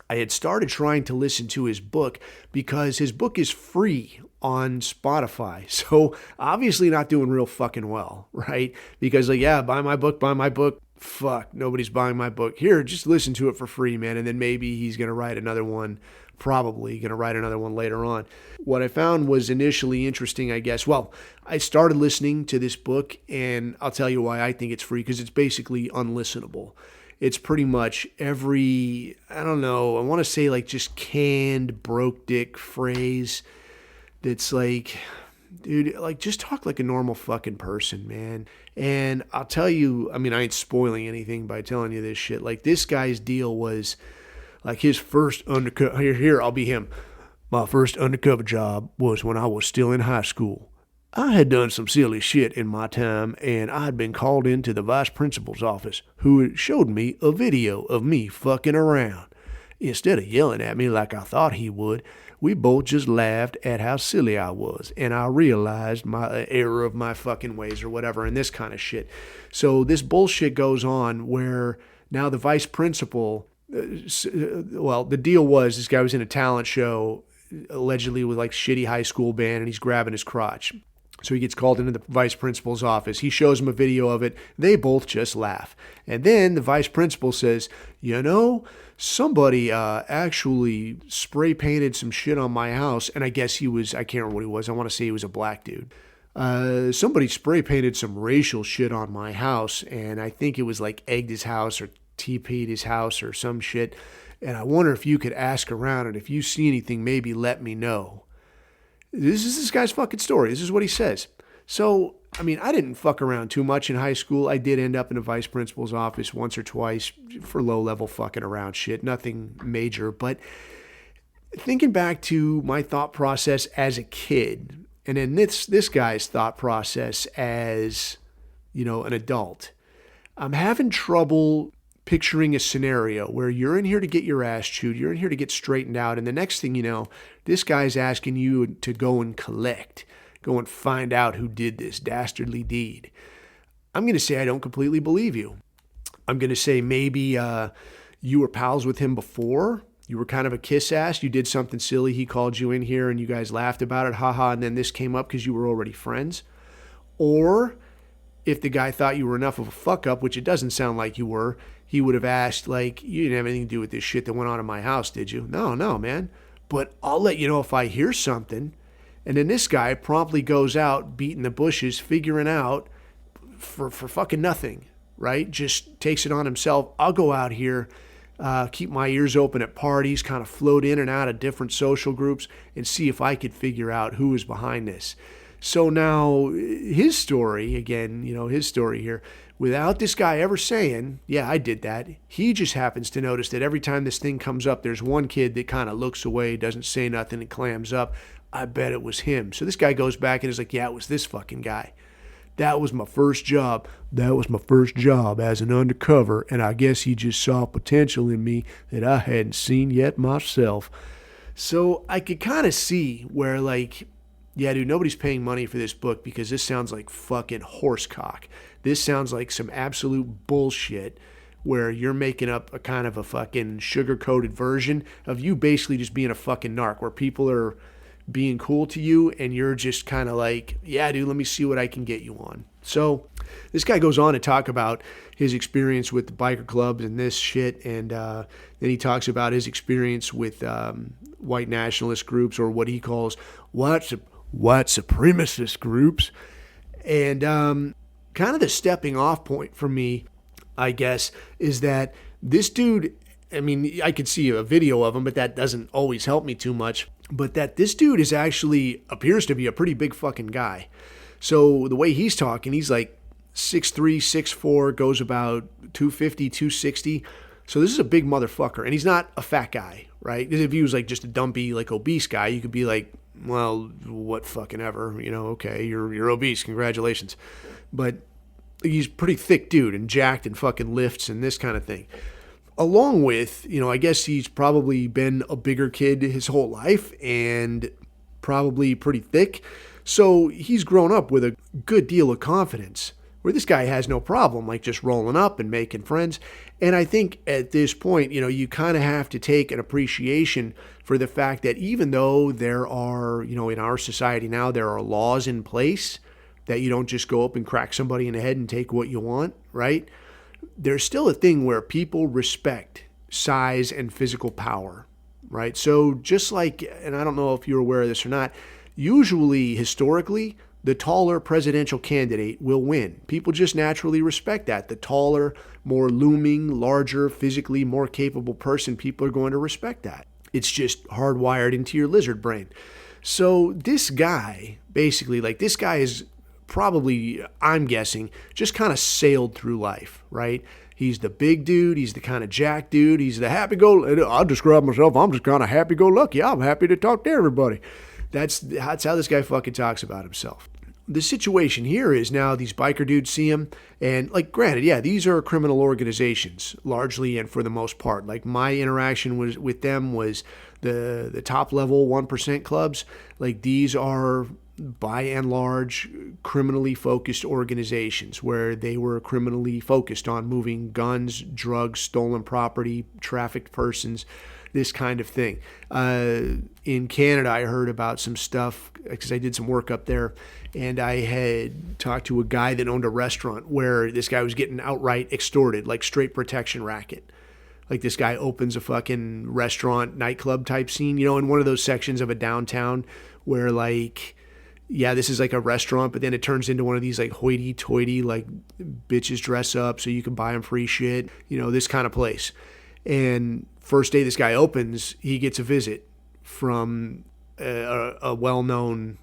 I had started trying to listen to his book because his book is free on Spotify. So obviously not doing real fucking well, right? Because like, yeah, buy my book, buy my book. Fuck, nobody's buying my book. Here, just listen to it for free, man. And then maybe he's going to write another one, probably going to write another one later on. What I found was initially interesting, I guess. Well, I started listening to this book, and I'll tell you why I think it's free, because it's basically unlistenable. It's pretty much every, I don't know, I want to say like just canned broke dick phrase that's like, dude, like just talk like a normal fucking person, man. And I'll tell you, I mean, I ain't spoiling anything by telling you this shit. Like this guy's deal was like his first undercover, here, I'll be him. My first undercover job was when I was still in high school. I had done some silly shit in my time, and I had been called into the vice principal's office, who showed me a video of me fucking around. Instead of yelling at me like I thought he would, we both just laughed at how silly I was, and I realized my error of my fucking ways or whatever, and this kind of shit. So this bullshit goes on where now the vice principal, well, the deal was this guy was in a talent show, allegedly with like shitty high school band, and he's grabbing his crotch. So he gets called into the vice principal's office. He shows him a video of it. They both just laugh. And then the vice principal says, somebody actually spray painted some shit on my house. And I guess he was, I can't remember what he was. I want to say he was a black dude. Somebody spray painted some racial shit on my house. And I think it was like egged his house or TP'd his house or some shit. And I wonder if you could ask around, and if you see anything, maybe let me know. This is this guy's fucking story. This is what he says. So, I mean, I didn't fuck around too much in high school. I did end up in a vice principal's office once or twice for low-level fucking around shit. Nothing major. But thinking back to my thought process as a kid, and then this guy's thought process as, an adult, I'm having trouble picturing a scenario where you're in here to get your ass chewed, you're in here to get straightened out, and the next thing you know, this guy's asking you to go and go and find out who did this dastardly deed. I'm going to say I don't completely believe you. I'm going to say maybe you were pals with him before, you were kind of a kiss ass, you did something silly, he called you in here and you guys laughed about it, haha, and then this came up because you were already friends. Or if the guy thought you were enough of a fuck up, which it doesn't sound like you were, he would have asked, like, you didn't have anything to do with this shit that went on in my house, did you? No, man. But I'll let you know if I hear something. And then this guy promptly goes out, beating the bushes, figuring out for fucking nothing, right? Just takes it on himself. I'll go out here, keep my ears open at parties, kind of float in and out of different social groups and see if I could figure out who is behind this. So now his story, again, his story here, without this guy ever saying, yeah, I did that, he just happens to notice that every time this thing comes up, there's one kid that kind of looks away, doesn't say nothing, and clams up. I bet it was him. So this guy goes back and is like, yeah, it was this fucking guy. That was my first job. That was my first job as an undercover, and I guess he just saw potential in me that I hadn't seen yet myself. So I could kind of see where, like, yeah, dude, nobody's paying money for this book because this sounds like fucking horsecock. This sounds like some absolute bullshit where you're making up a kind of a fucking sugar-coated version of you basically just being a fucking narc, where people are being cool to you and you're just kind of like, yeah, dude, let me see what I can get you on. So this guy goes on to talk about his experience with the biker clubs and this shit, and then he talks about his experience with white nationalist groups, or what he calls white supremacist groups. And kind of the stepping off point for me, I guess, is that this dude, I mean, I could see a video of him, but that doesn't always help me too much. But that this dude is actually appears to be a pretty big fucking guy. So the way he's talking, he's like 6'3", 6'4", goes about 250, 260. So this is a big motherfucker. And he's not a fat guy, right? Because if he was like just a dumpy, like obese guy, you could be like, well, what fucking ever, okay, you're obese, congratulations. But he's a pretty thick dude and jacked and fucking lifts and this kind of thing. Along with, I guess he's probably been a bigger kid his whole life and probably pretty thick. So he's grown up with a good deal of confidence, where this guy has no problem, like just rolling up and making friends. And I think at this point, you kind of have to take an appreciation for the fact that even though there are, in our society now, there are laws in place that you don't just go up and crack somebody in the head and take what you want, right? There's still a thing where people respect size and physical power, right? So just like, and I don't know if you're aware of this or not, usually, historically, the taller presidential candidate will win. People just naturally respect that. The taller, more looming, larger, physically more capable person, people are going to respect that. It's just hardwired into your lizard brain. So this guy, basically, this guy is probably, I'm guessing, just kind of sailed through life, right? He's the big dude. He's the kind of jack dude. He's the I'll describe myself. I'm just kind of happy-go-lucky. I'm happy to talk to everybody. That's how this guy fucking talks about himself. The situation here is now these biker dudes see him, and granted, yeah, these are criminal organizations largely and for the most part. My interaction with them was the top level 1% clubs. These are by and large criminally focused organizations where they were criminally focused on moving guns, drugs, stolen property, trafficked persons, this kind of thing. In Canada, I heard about some stuff because I did some work up there, and I had talked to a guy that owned a restaurant where this guy was getting outright extorted, straight protection racket. This guy opens a fucking restaurant, nightclub type scene, in one of those sections of a downtown where this is a restaurant, but then it turns into one of these hoity-toity, bitches dress up so you can buy them free shit, this kind of place. And first day this guy opens, he gets a visit from a well-known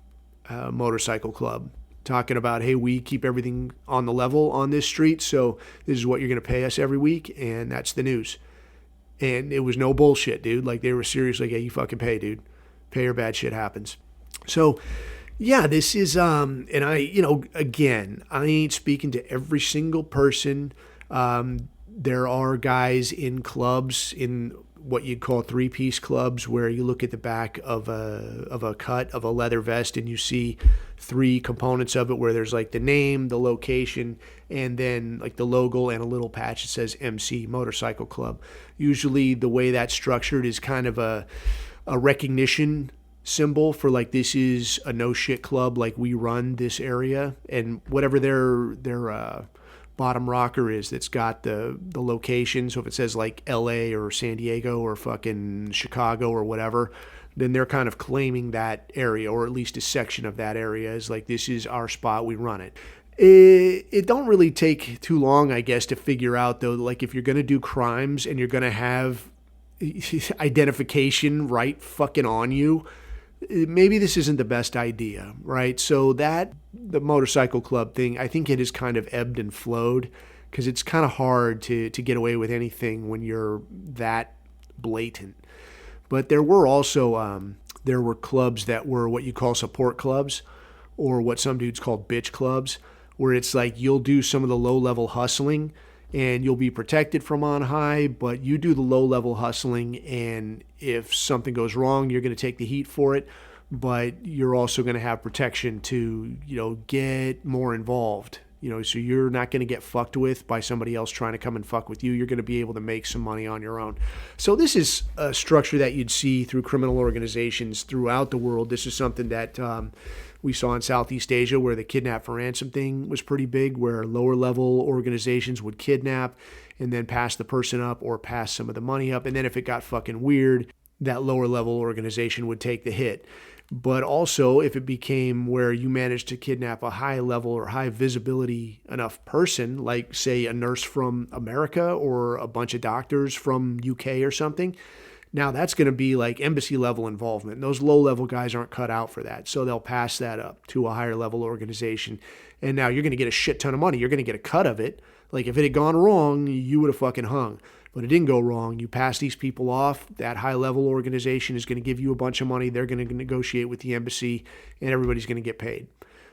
motorcycle club talking about, hey, we keep everything on the level on this street, so this is what you're going to pay us every week, and that's the news. And it was no bullshit, dude. They were serious, yeah, you fucking pay, dude. Pay or bad shit happens. So, yeah, this is, and again, I ain't speaking to every single person. There are guys in clubs, in what you'd call three-piece clubs, where you look at the back of a cut of a leather vest and you see three components of it, where there's the name, the location, and then the logo and a little patch that says MC, Motorcycle Club. Usually the way that's structured is kind of a recognition symbol for this is a no shit club, we run this area, and whatever their bottom rocker is that's got the location. So if it says LA or San Diego or fucking Chicago or whatever, then they're kind of claiming that area, or at least a section of that area, as this is our spot, we run it. It don't really take too long, I guess, to figure out though, if you're going to do crimes and you're going to have identification right fucking on you, maybe this isn't the best idea, right? So the motorcycle club thing, I think it has kind of ebbed and flowed, because it's kind of hard to get away with anything when you're that blatant. But there were also, there were clubs that were what you call support clubs, or what some dudes call bitch clubs, where it's you'll do some of the low-level hustling, and you'll be protected from on high, but you do the low-level hustling, and if something goes wrong, you're going to take the heat for it, but you're also going to have protection to, get more involved. So you're not going to get fucked with by somebody else trying to come and fuck with you. You're going to be able to make some money on your own. So this is a structure that you'd see through criminal organizations throughout the world. This is something that we saw in Southeast Asia where the kidnap for ransom thing was pretty big, where lower level organizations would kidnap and then pass the person up or pass some of the money up. And then if it got fucking weird, that lower level organization would take the hit. But also if it became where you managed to kidnap a high level or high visibility enough person, like say a nurse from America or a bunch of doctors from UK or something, now that's going to be like embassy level involvement. And those low level guys aren't cut out for that. So they'll pass that up to a higher level organization. And now you're going to get a shit ton of money. You're going to get a cut of it. Like if it had gone wrong, you would have fucking hung. But it didn't go wrong. You pass these people off. That high level organization is going to give you a bunch of money. They're going to negotiate with the embassy and everybody's going to get paid.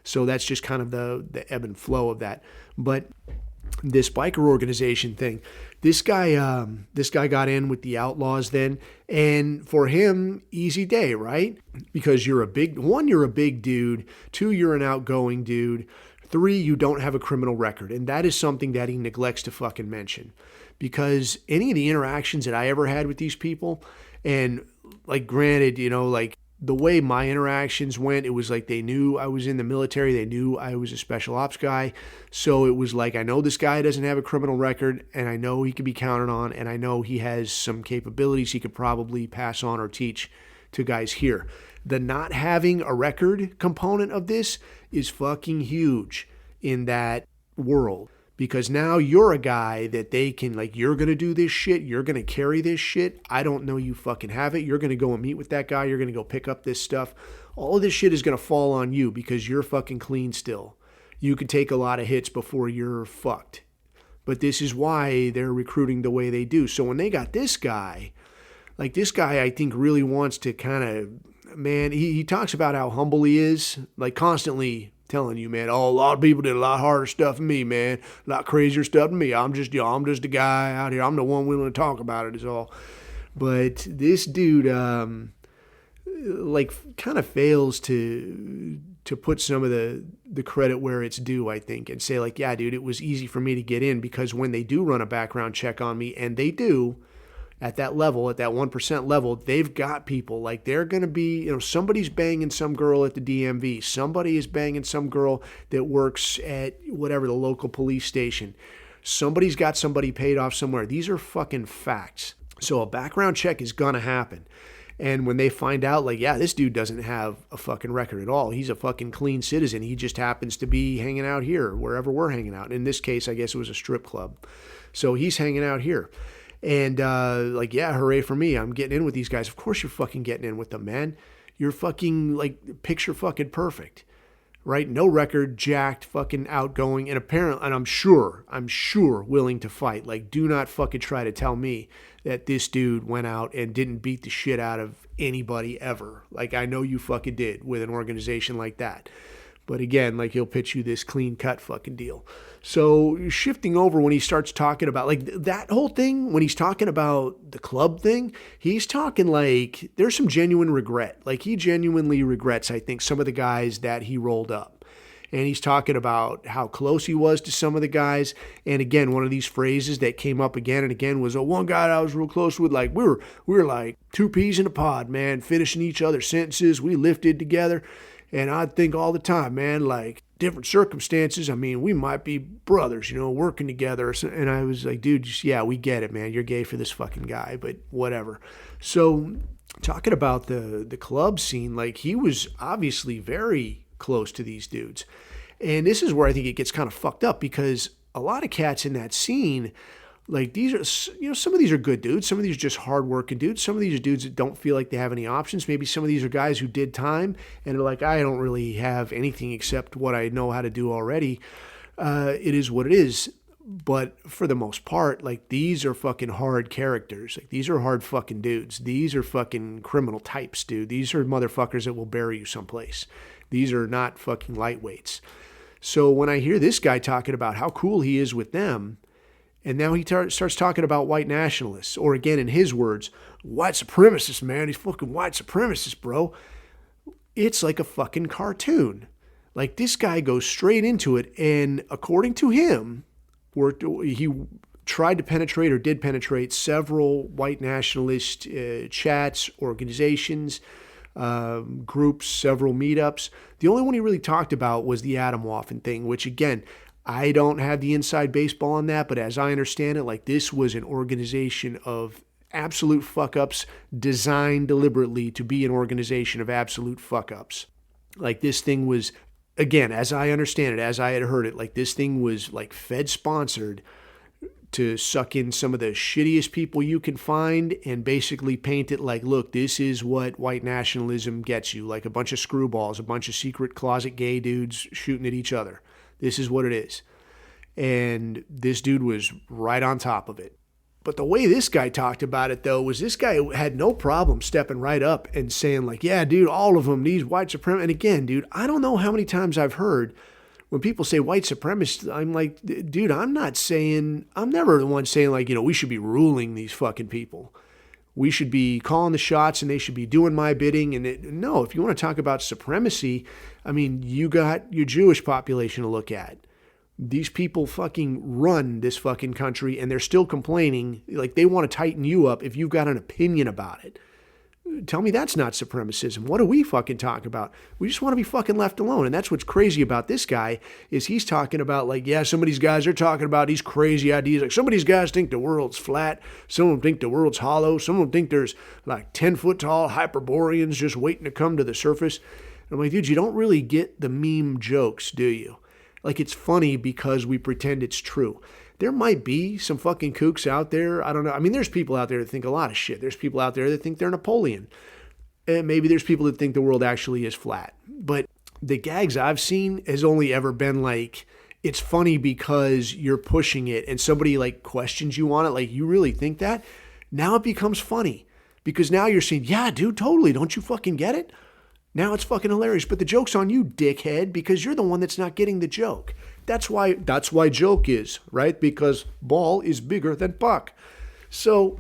So that's just kind of the ebb and flow of that. But this biker organization thing, this guy got in with the Outlaws then, and for him, easy day, right? Because you're a big dude. 2, you're an outgoing dude. 3, you don't have a criminal record. And that is something that he neglects to fucking mention. Because any of the interactions that I ever had with these people, and like granted, like the way my interactions went, it was like they knew I was in the military. They knew I was a special ops guy. So it was like, I know this guy doesn't have a criminal record, and I know he can be counted on, and I know he has some capabilities he could probably pass on or teach to guys here. The not having a record component of this is fucking huge in that world. Because now you're a guy that they can, like, you're going to do this shit. You're going to carry this shit. I don't know you fucking have it. You're going to go and meet with that guy. You're going to go pick up this stuff. All of this shit is going to fall on you because you're fucking clean still. You could take a lot of hits before you're fucked. But this is why they're recruiting the way they do. So when they got this guy, I think really wants to kind of, man, he talks about how humble he is, like constantly telling you, man, oh, a lot of people did a lot harder stuff than me, man. A lot crazier stuff than me. I'm just a guy out here. I'm the one willing to talk about it is all. But this dude, kind of fails to put some of the credit where it's due, I think, and say like, yeah, dude, it was easy for me to get in because when they do run a background check on me, and they do, at that level, at that 1% level, they've got people. Like they're going to be, somebody's banging some girl at the DMV. Somebody is banging some girl that works at whatever, the local police station. Somebody's got somebody paid off somewhere. These are fucking facts. So a background check is going to happen. And when they find out, like, yeah, this dude doesn't have a fucking record at all. He's a fucking clean citizen. He just happens to be hanging out here, wherever we're hanging out. In this case, I guess it was a strip club. So he's hanging out here. And yeah, hooray for me. I'm getting in with these guys. Of course you're fucking getting in with them, man. You're fucking like picture fucking perfect, right? No record, jacked, fucking outgoing, and apparently, and I'm sure willing to fight. Like, do not fucking try to tell me that this dude went out and didn't beat the shit out of anybody ever. Like, I know you fucking did with an organization like that. But again, like he'll pitch you this clean cut fucking deal. So shifting over when he starts talking about like that whole thing, when he's talking about the club thing, he's talking like there's some genuine regret. Like he genuinely regrets, I think, some of the guys that he rolled up. And he's talking about how close he was to some of the guys. And again, one of these phrases that came up again and again was, one guy that I was real close with, like we were like 2 peas in a pod, man, finishing each other's sentences. We lifted together. And I think all the time, man, like different circumstances. I mean, we might be brothers, working together. And I was like, dude, yeah, we get it, man. You're gay for this fucking guy, but whatever. So talking about the club scene, like he was obviously very close to these dudes. And this is where I think it gets kind of fucked up because a lot of cats in that scene, like these are, some of these are good dudes. Some of these are just hardworking dudes. Some of these are dudes that don't feel like they have any options. Maybe some of these are guys who did time and are like, I don't really have anything except what I know how to do already. It is what it is. But for the most part, like these are fucking hard characters. Like these are hard fucking dudes. These are fucking criminal types, dude. These are motherfuckers that will bury you someplace. These are not fucking lightweights. So when I hear this guy talking about how cool he is with them, and now he starts talking about white nationalists, or again, in his words, white supremacists, man. He's fucking white supremacist, bro. It's like a fucking cartoon. Like this guy goes straight into it, and according to him, he tried to penetrate or did penetrate several white nationalist chats, organizations, groups, several meetups. The only one he really talked about was the Atomwaffen thing, which again, I don't have the inside baseball on that, but as I understand it, like this was an organization of absolute fuck-ups designed deliberately to be an organization of absolute fuck-ups. Like this thing was, again, as I understand it, as I had heard it, like this thing was like Fed sponsored to suck in some of the shittiest people you can find and basically paint it like, look, this is what white nationalism gets you, like a bunch of screwballs, a bunch of secret closet gay dudes shooting at each other. This is what it is. And this dude was right on top of it. But the way this guy talked about it, though, was this guy had no problem stepping right up and saying, like, yeah, dude, all of them, these white supremacists. And again, dude, I don't know how many times I've heard when people say white supremacists, I'm like, dude, I'm never the one saying, like, we should be ruling these fucking people. We should be calling the shots and they should be doing my bidding. And no, if you want to talk about supremacy, I mean, you got your Jewish population to look at. These people fucking run this fucking country and they're still complaining like they want to tighten you up if you've got an opinion about it. Tell me that's not supremacism. What do we fucking talk about? We just want to be fucking left alone. And that's what's crazy about this guy is he's talking about like, yeah, some of these guys are talking about these crazy ideas. Like some of these guys think the world's flat. Some of them think the world's hollow. Some of them think there's like 10-foot tall Hyperboreans just waiting to come to the surface. And I'm like, dude, you don't really get the meme jokes, do you? Like it's funny because we pretend it's true. There might be some fucking kooks out there. I don't know. I mean, there's people out there that think a lot of shit. There's people out there that think they're Napoleon. And maybe there's people that think the world actually is flat. But the gags I've seen has only ever been like, it's funny because you're pushing it and somebody like questions you on it. Like, you really think that? Now it becomes funny because now you're saying, yeah, dude, totally. Don't you fucking get it? Now it's fucking hilarious, but the joke's on you, dickhead, because you're the one that's not getting the joke. That's why joke is, right? Because ball is bigger than puck. So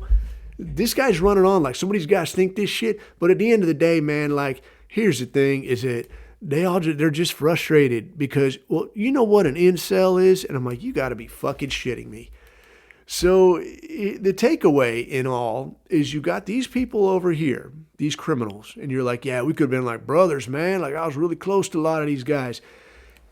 this guy's running on like some of these guys think this shit, but at the end of the day, man, like here's the thing is that they're just frustrated because, well, you know what an incel is? And I'm like, you got to be fucking shitting me. So the takeaway in all is you got these people over here, these criminals, and you're like, yeah, we could have been like brothers, man. Like I was really close to a lot of these guys.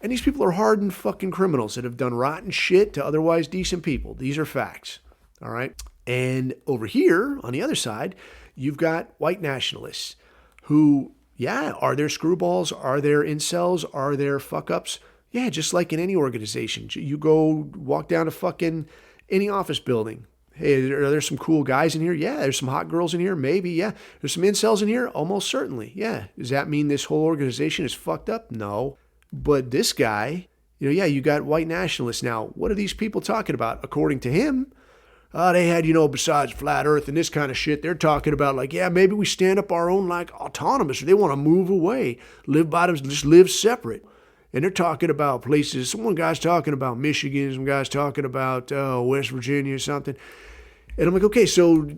And these people are hardened fucking criminals that have done rotten shit to otherwise decent people. These are facts, all right? And over here, on the other side, you've got white nationalists who, yeah, are there screwballs? Are there incels? Are there fuck-ups? Yeah, just like in any organization. You go walk down to fucking any office building. Hey, are there some cool guys in here? Yeah. There's some hot girls in here? Maybe, yeah. There's some incels in here? Almost certainly, yeah. Does that mean this whole organization is fucked up? No. But this guy, yeah, you got white nationalists. Now, what are these people talking about? According to him, they had, besides flat earth and this kind of shit, they're talking about like, yeah, maybe we stand up our own like autonomous, or they want to move away, live by them, just live separate. And they're talking about places, one guy's talking about Michigan, some guy's talking about West Virginia or something. And I'm like, okay, so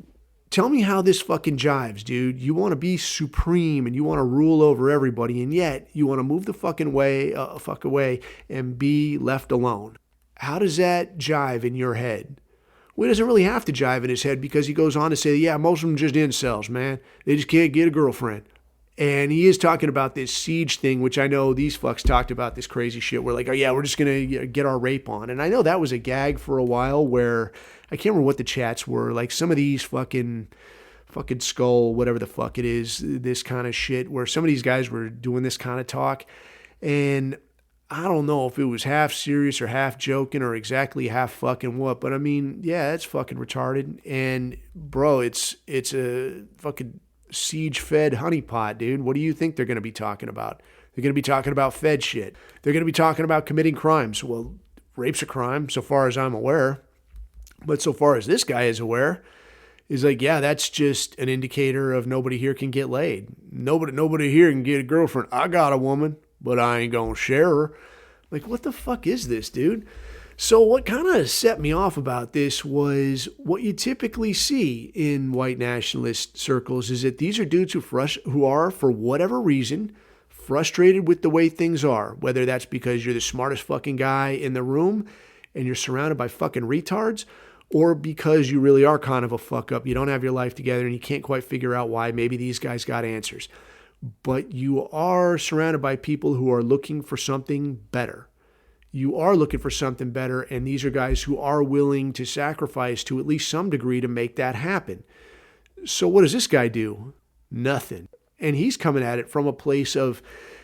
tell me how this fucking jives, dude. You want to be supreme and you want to rule over everybody, and yet you want to move the fuck away and be left alone. How does that jive in your head? Well, it doesn't really have to jive in his head because he goes on to say, yeah, most of them just incels, man. They just can't get a girlfriend. And he is talking about this siege thing, which I know these fucks talked about this crazy shit. We're like, oh yeah, we're just going to get our rape on. And I know that was a gag for a while where I can't remember what the chats were. Like some of these fucking skull, whatever the fuck it is, this kind of shit, where some of these guys were doing this kind of talk. And I don't know if it was half serious or half joking or exactly half fucking what. But I mean, yeah, it's fucking retarded. And bro, it's a fucking siege-fed honeypot, dude. What do you think they're going to be talking about? They're going to be talking about Fed shit. They're going to be talking about committing crimes. Well, rape's a crime, so far as I'm aware. But so far as this guy is aware, is like, yeah, that's just an indicator of nobody here can get laid. Nobody here can get a girlfriend. I got a woman, but I ain't going to share her. Like, what the fuck is this, dude? So what kind of set me off about this was what you typically see in white nationalist circles is that these are dudes who are, for whatever reason, frustrated with the way things are, whether that's because you're the smartest fucking guy in the room and you're surrounded by fucking retards, or because you really are kind of a fuck up, you don't have your life together and you can't quite figure out why maybe these guys got answers. but you are surrounded by people who are looking for something better. You are looking for something better, and these are guys who are willing to sacrifice to at least some degree to make that happen. So what does this guy do? Nothing. And he's coming at it from a place of,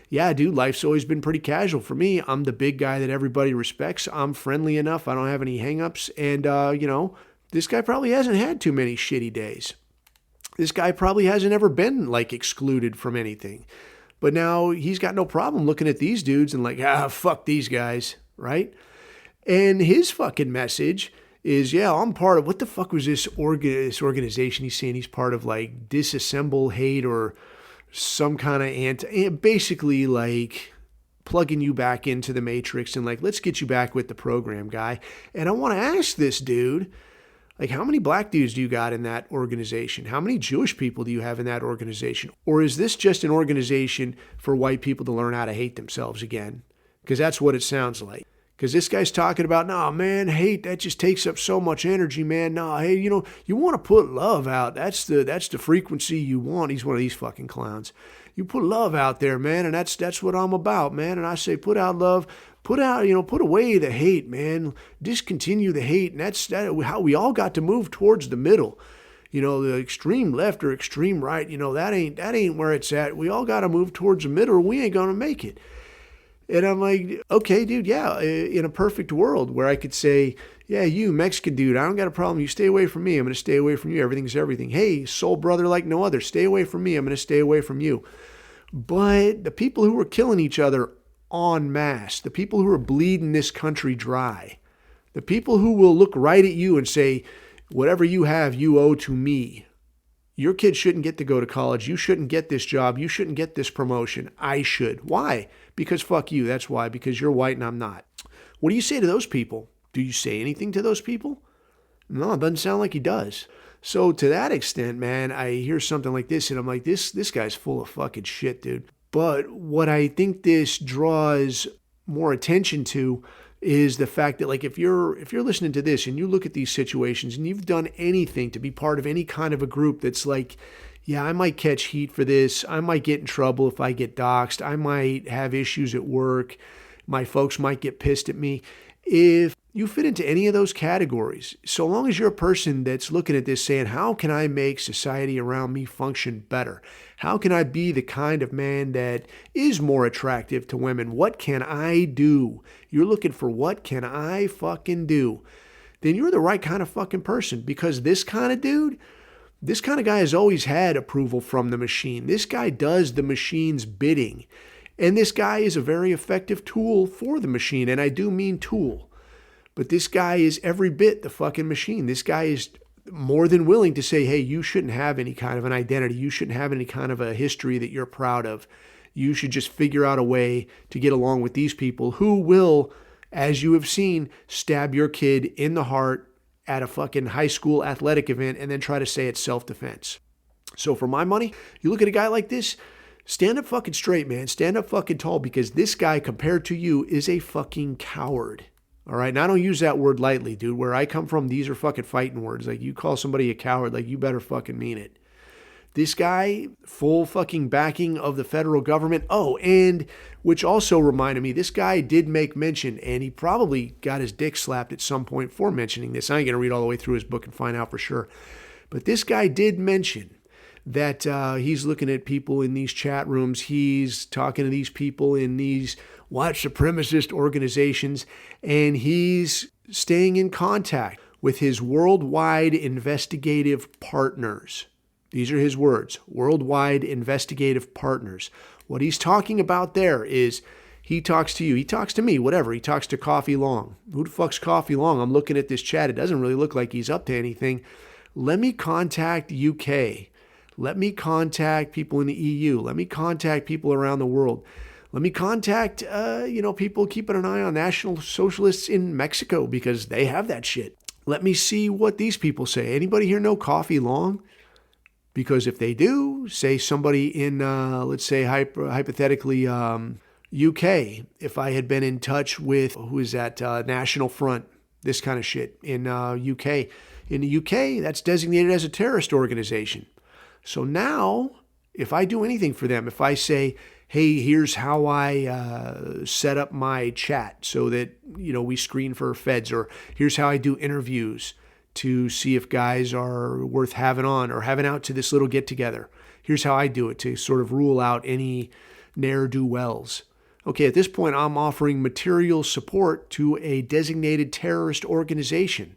yeah, dude, life's always been pretty casual for me. I'm the big guy that everybody respects. I'm friendly enough. I don't have any hangups. And, this guy probably hasn't had too many shitty days. This guy probably hasn't ever been like excluded from anything. But now he's got no problem looking at these dudes and like, fuck these guys, right? And his fucking message is, yeah, I'm part of, what the fuck was this organization he's saying he's part of, like Disassemble Hate or some kind of basically like plugging you back into the matrix and like, let's get you back with the program, guy. And I want to ask this dude, like, how many black dudes do you got in that organization? How many Jewish people do you have in that organization? Or is this just an organization for white people to learn how to hate themselves again? Because that's what it sounds like. Because this guy's talking about, nah, man, hate, that just takes up so much energy, man. Nah, hey, you want to put love out. That's the frequency you want. He's one of these fucking clowns. You put love out there, man, and that's what I'm about, man. And I say, put out love. Put away the hate, man. Discontinue the hate. And that's how we all got to move towards the middle. The extreme left or extreme right, that ain't where it's at. We all got to move towards the middle or we ain't going to make it. And I'm like, okay, dude, yeah, in a perfect world where I could say, yeah, you Mexican dude, I don't got a problem. You stay away from me. I'm going to stay away from you. Everything's everything. Hey, soul brother like no other, stay away from me. I'm going to stay away from you. But the people who were killing each other en masse, the people who are bleeding this country dry, the people who will look right at you and say, whatever you have, you owe to me. Your kid shouldn't get to go to college. You shouldn't get this job. You shouldn't get this promotion. I should. Why? Because fuck you. That's why. Because you're white and I'm not. What do you say to those people? Do you say anything to those people? No, it doesn't sound like he does. So to that extent, man, I hear something like this and I'm like, this guy's full of fucking shit, dude. But what I think this draws more attention to is the fact that, like, if you're listening to this and you look at these situations and you've done anything to be part of any kind of a group that's like, yeah, I might catch heat for this. I might get in trouble if I get doxxed. I might have issues at work. My folks might get pissed at me. If you fit into any of those categories, so long as you're a person that's looking at this saying, how can I make society around me function better? How can I be the kind of man that is more attractive to women? What can I do? You're looking for what can I fucking do? Then you're the right kind of fucking person, because this kind of dude, this kind of guy has always had approval from the machine. This guy does the machine's bidding. And this guy is a very effective tool for the machine. And I do mean tool. But this guy is every bit the fucking machine. This guy is more than willing to say, hey, you shouldn't have any kind of an identity. You shouldn't have any kind of a history that you're proud of. You should just figure out a way to get along with these people who will, as you have seen, stab your kid in the heart at a fucking high school athletic event and then try to say it's self-defense. So for my money, you look at a guy like this, stand up fucking straight, man. Stand up fucking tall, because this guy, compared to you, is a fucking coward. All right. And I don't use that word lightly, dude. Where I come from, these are fucking fighting words. Like, you call somebody a coward, like, you better fucking mean it. This guy, full fucking backing of the federal government. Oh, and which also reminded me, this guy did make mention, and he probably got his dick slapped at some point for mentioning this. I ain't going to read all the way through his book and find out for sure. But this guy did mention that he's looking at people in these chat rooms. He's talking to these people in these white supremacist organizations, and he's staying in contact with his worldwide investigative partners. These are his words, worldwide investigative partners. What he's talking about there is he talks to you, he talks to me, whatever. He talks to Coffee Long. Who the fuck's Coffee Long? I'm looking at this chat. It doesn't really look like he's up to anything. Let me contact UK. Let me contact people in the EU. Let me contact people around the world. Let me contact, people keeping an eye on National Socialists in Mexico, because they have that shit. Let me see what these people say. Anybody here know Coffee Long? Because if they do, say somebody in, let's say hypothetically, UK, if I had been in touch with, who is that, National Front, this kind of shit in UK. In the UK, that's designated as a terrorist organization. So now, If I do anything for them, if I say, hey, here's how I set up my chat so that, we screen for feds, or here's how I do interviews to see if guys are worth having on or having out to this little get together. Here's how I do it to sort of rule out any ne'er-do-wells. Okay, at this point, I'm offering material support to a designated terrorist organization.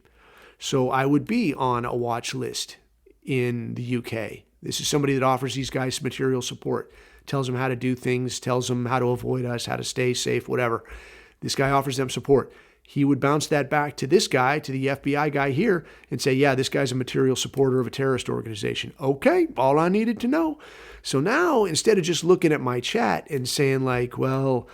So I would be on a watch list in the UK. This is somebody that offers these guys material support, tells them how to do things, tells them how to avoid us, how to stay safe, whatever. This guy offers them support. He would bounce that back to this guy, to the FBI guy here, and say, yeah, this guy's a material supporter of a terrorist organization. Okay, all I needed to know. So now, instead of just looking at my chat and saying like, well,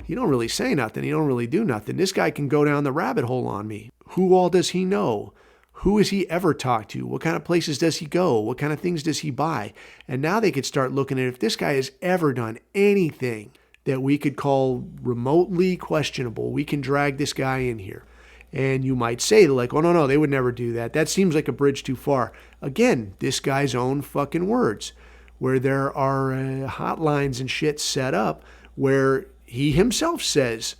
you don't really say nothing, you don't really do nothing, this guy can go down the rabbit hole on me. Who all does he know? Who has he ever talked to? What kind of places does he go? What kind of things does he buy? And now they could start looking at if this guy has ever done anything that we could call remotely questionable. We can drag this guy in here. And you might say like, oh, no, they would never do that. That seems like a bridge too far. Again, this guy's own fucking words, where there are hotlines and shit set up where he himself says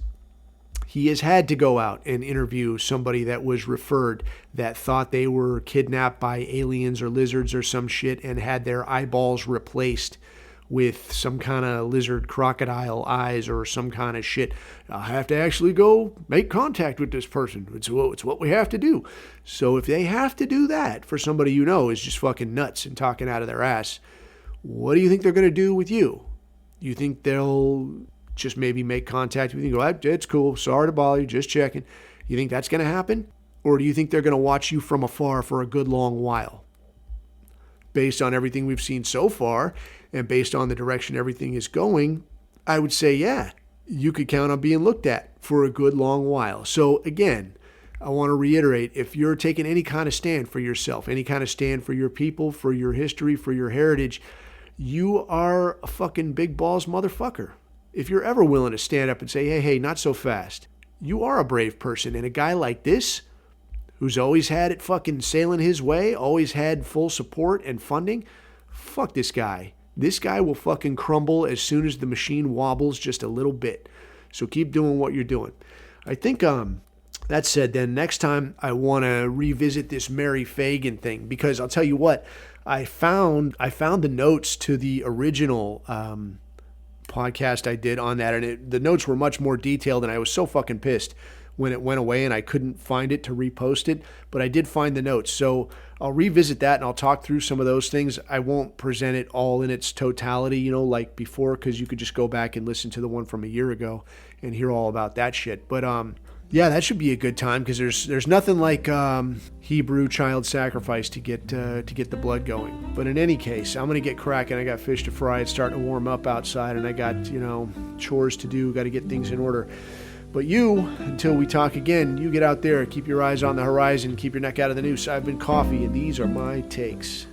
he has had to go out and interview somebody that was referred that thought they were kidnapped by aliens or lizards or some shit and had their eyeballs replaced with some kind of lizard crocodile eyes or some kind of shit. I have to actually go make contact with this person. It's what we have to do. So if they have to do that for somebody is just fucking nuts and talking out of their ass, what do you think they're going to do with you? You think they'll just maybe make contact with you and go, it's cool, sorry to bother you, just checking. You think that's going to happen? Or do you think they're going to watch you from afar for a good long while? Based on everything we've seen so far, and based on the direction everything is going, I would say, yeah, you could count on being looked at for a good long while. So again, I want to reiterate, if you're taking any kind of stand for yourself, any kind of stand for your people, for your history, for your heritage, you are a fucking big balls motherfucker. If you're ever willing to stand up and say, hey, not so fast, you are a brave person. And a guy like this, who's always had it fucking sailing his way, always had full support and funding, fuck this guy. This guy will fucking crumble as soon as the machine wobbles just a little bit. So keep doing what you're doing. I think that said, then next time I want to revisit this Mary Fagan thing, because I'll tell you what, I found the notes to the original podcast I did on that, and the notes were much more detailed, and I was so fucking pissed when it went away and I couldn't find it to repost it, but I did find the notes. So I'll revisit that and I'll talk through some of those things. I won't present it all in its totality, like before, because you could just go back and listen to the one from a year ago and hear all about that shit. But yeah, that should be a good time, because there's nothing like Hebrew child sacrifice to get the blood going. But in any case, I'm gonna get cracking. I got fish to fry. It's starting to warm up outside, and I got chores to do. Got to get things in order. But you, until we talk again, you get out there, keep your eyes on the horizon, keep your neck out of the noose. I've been Coffee, and these are my takes.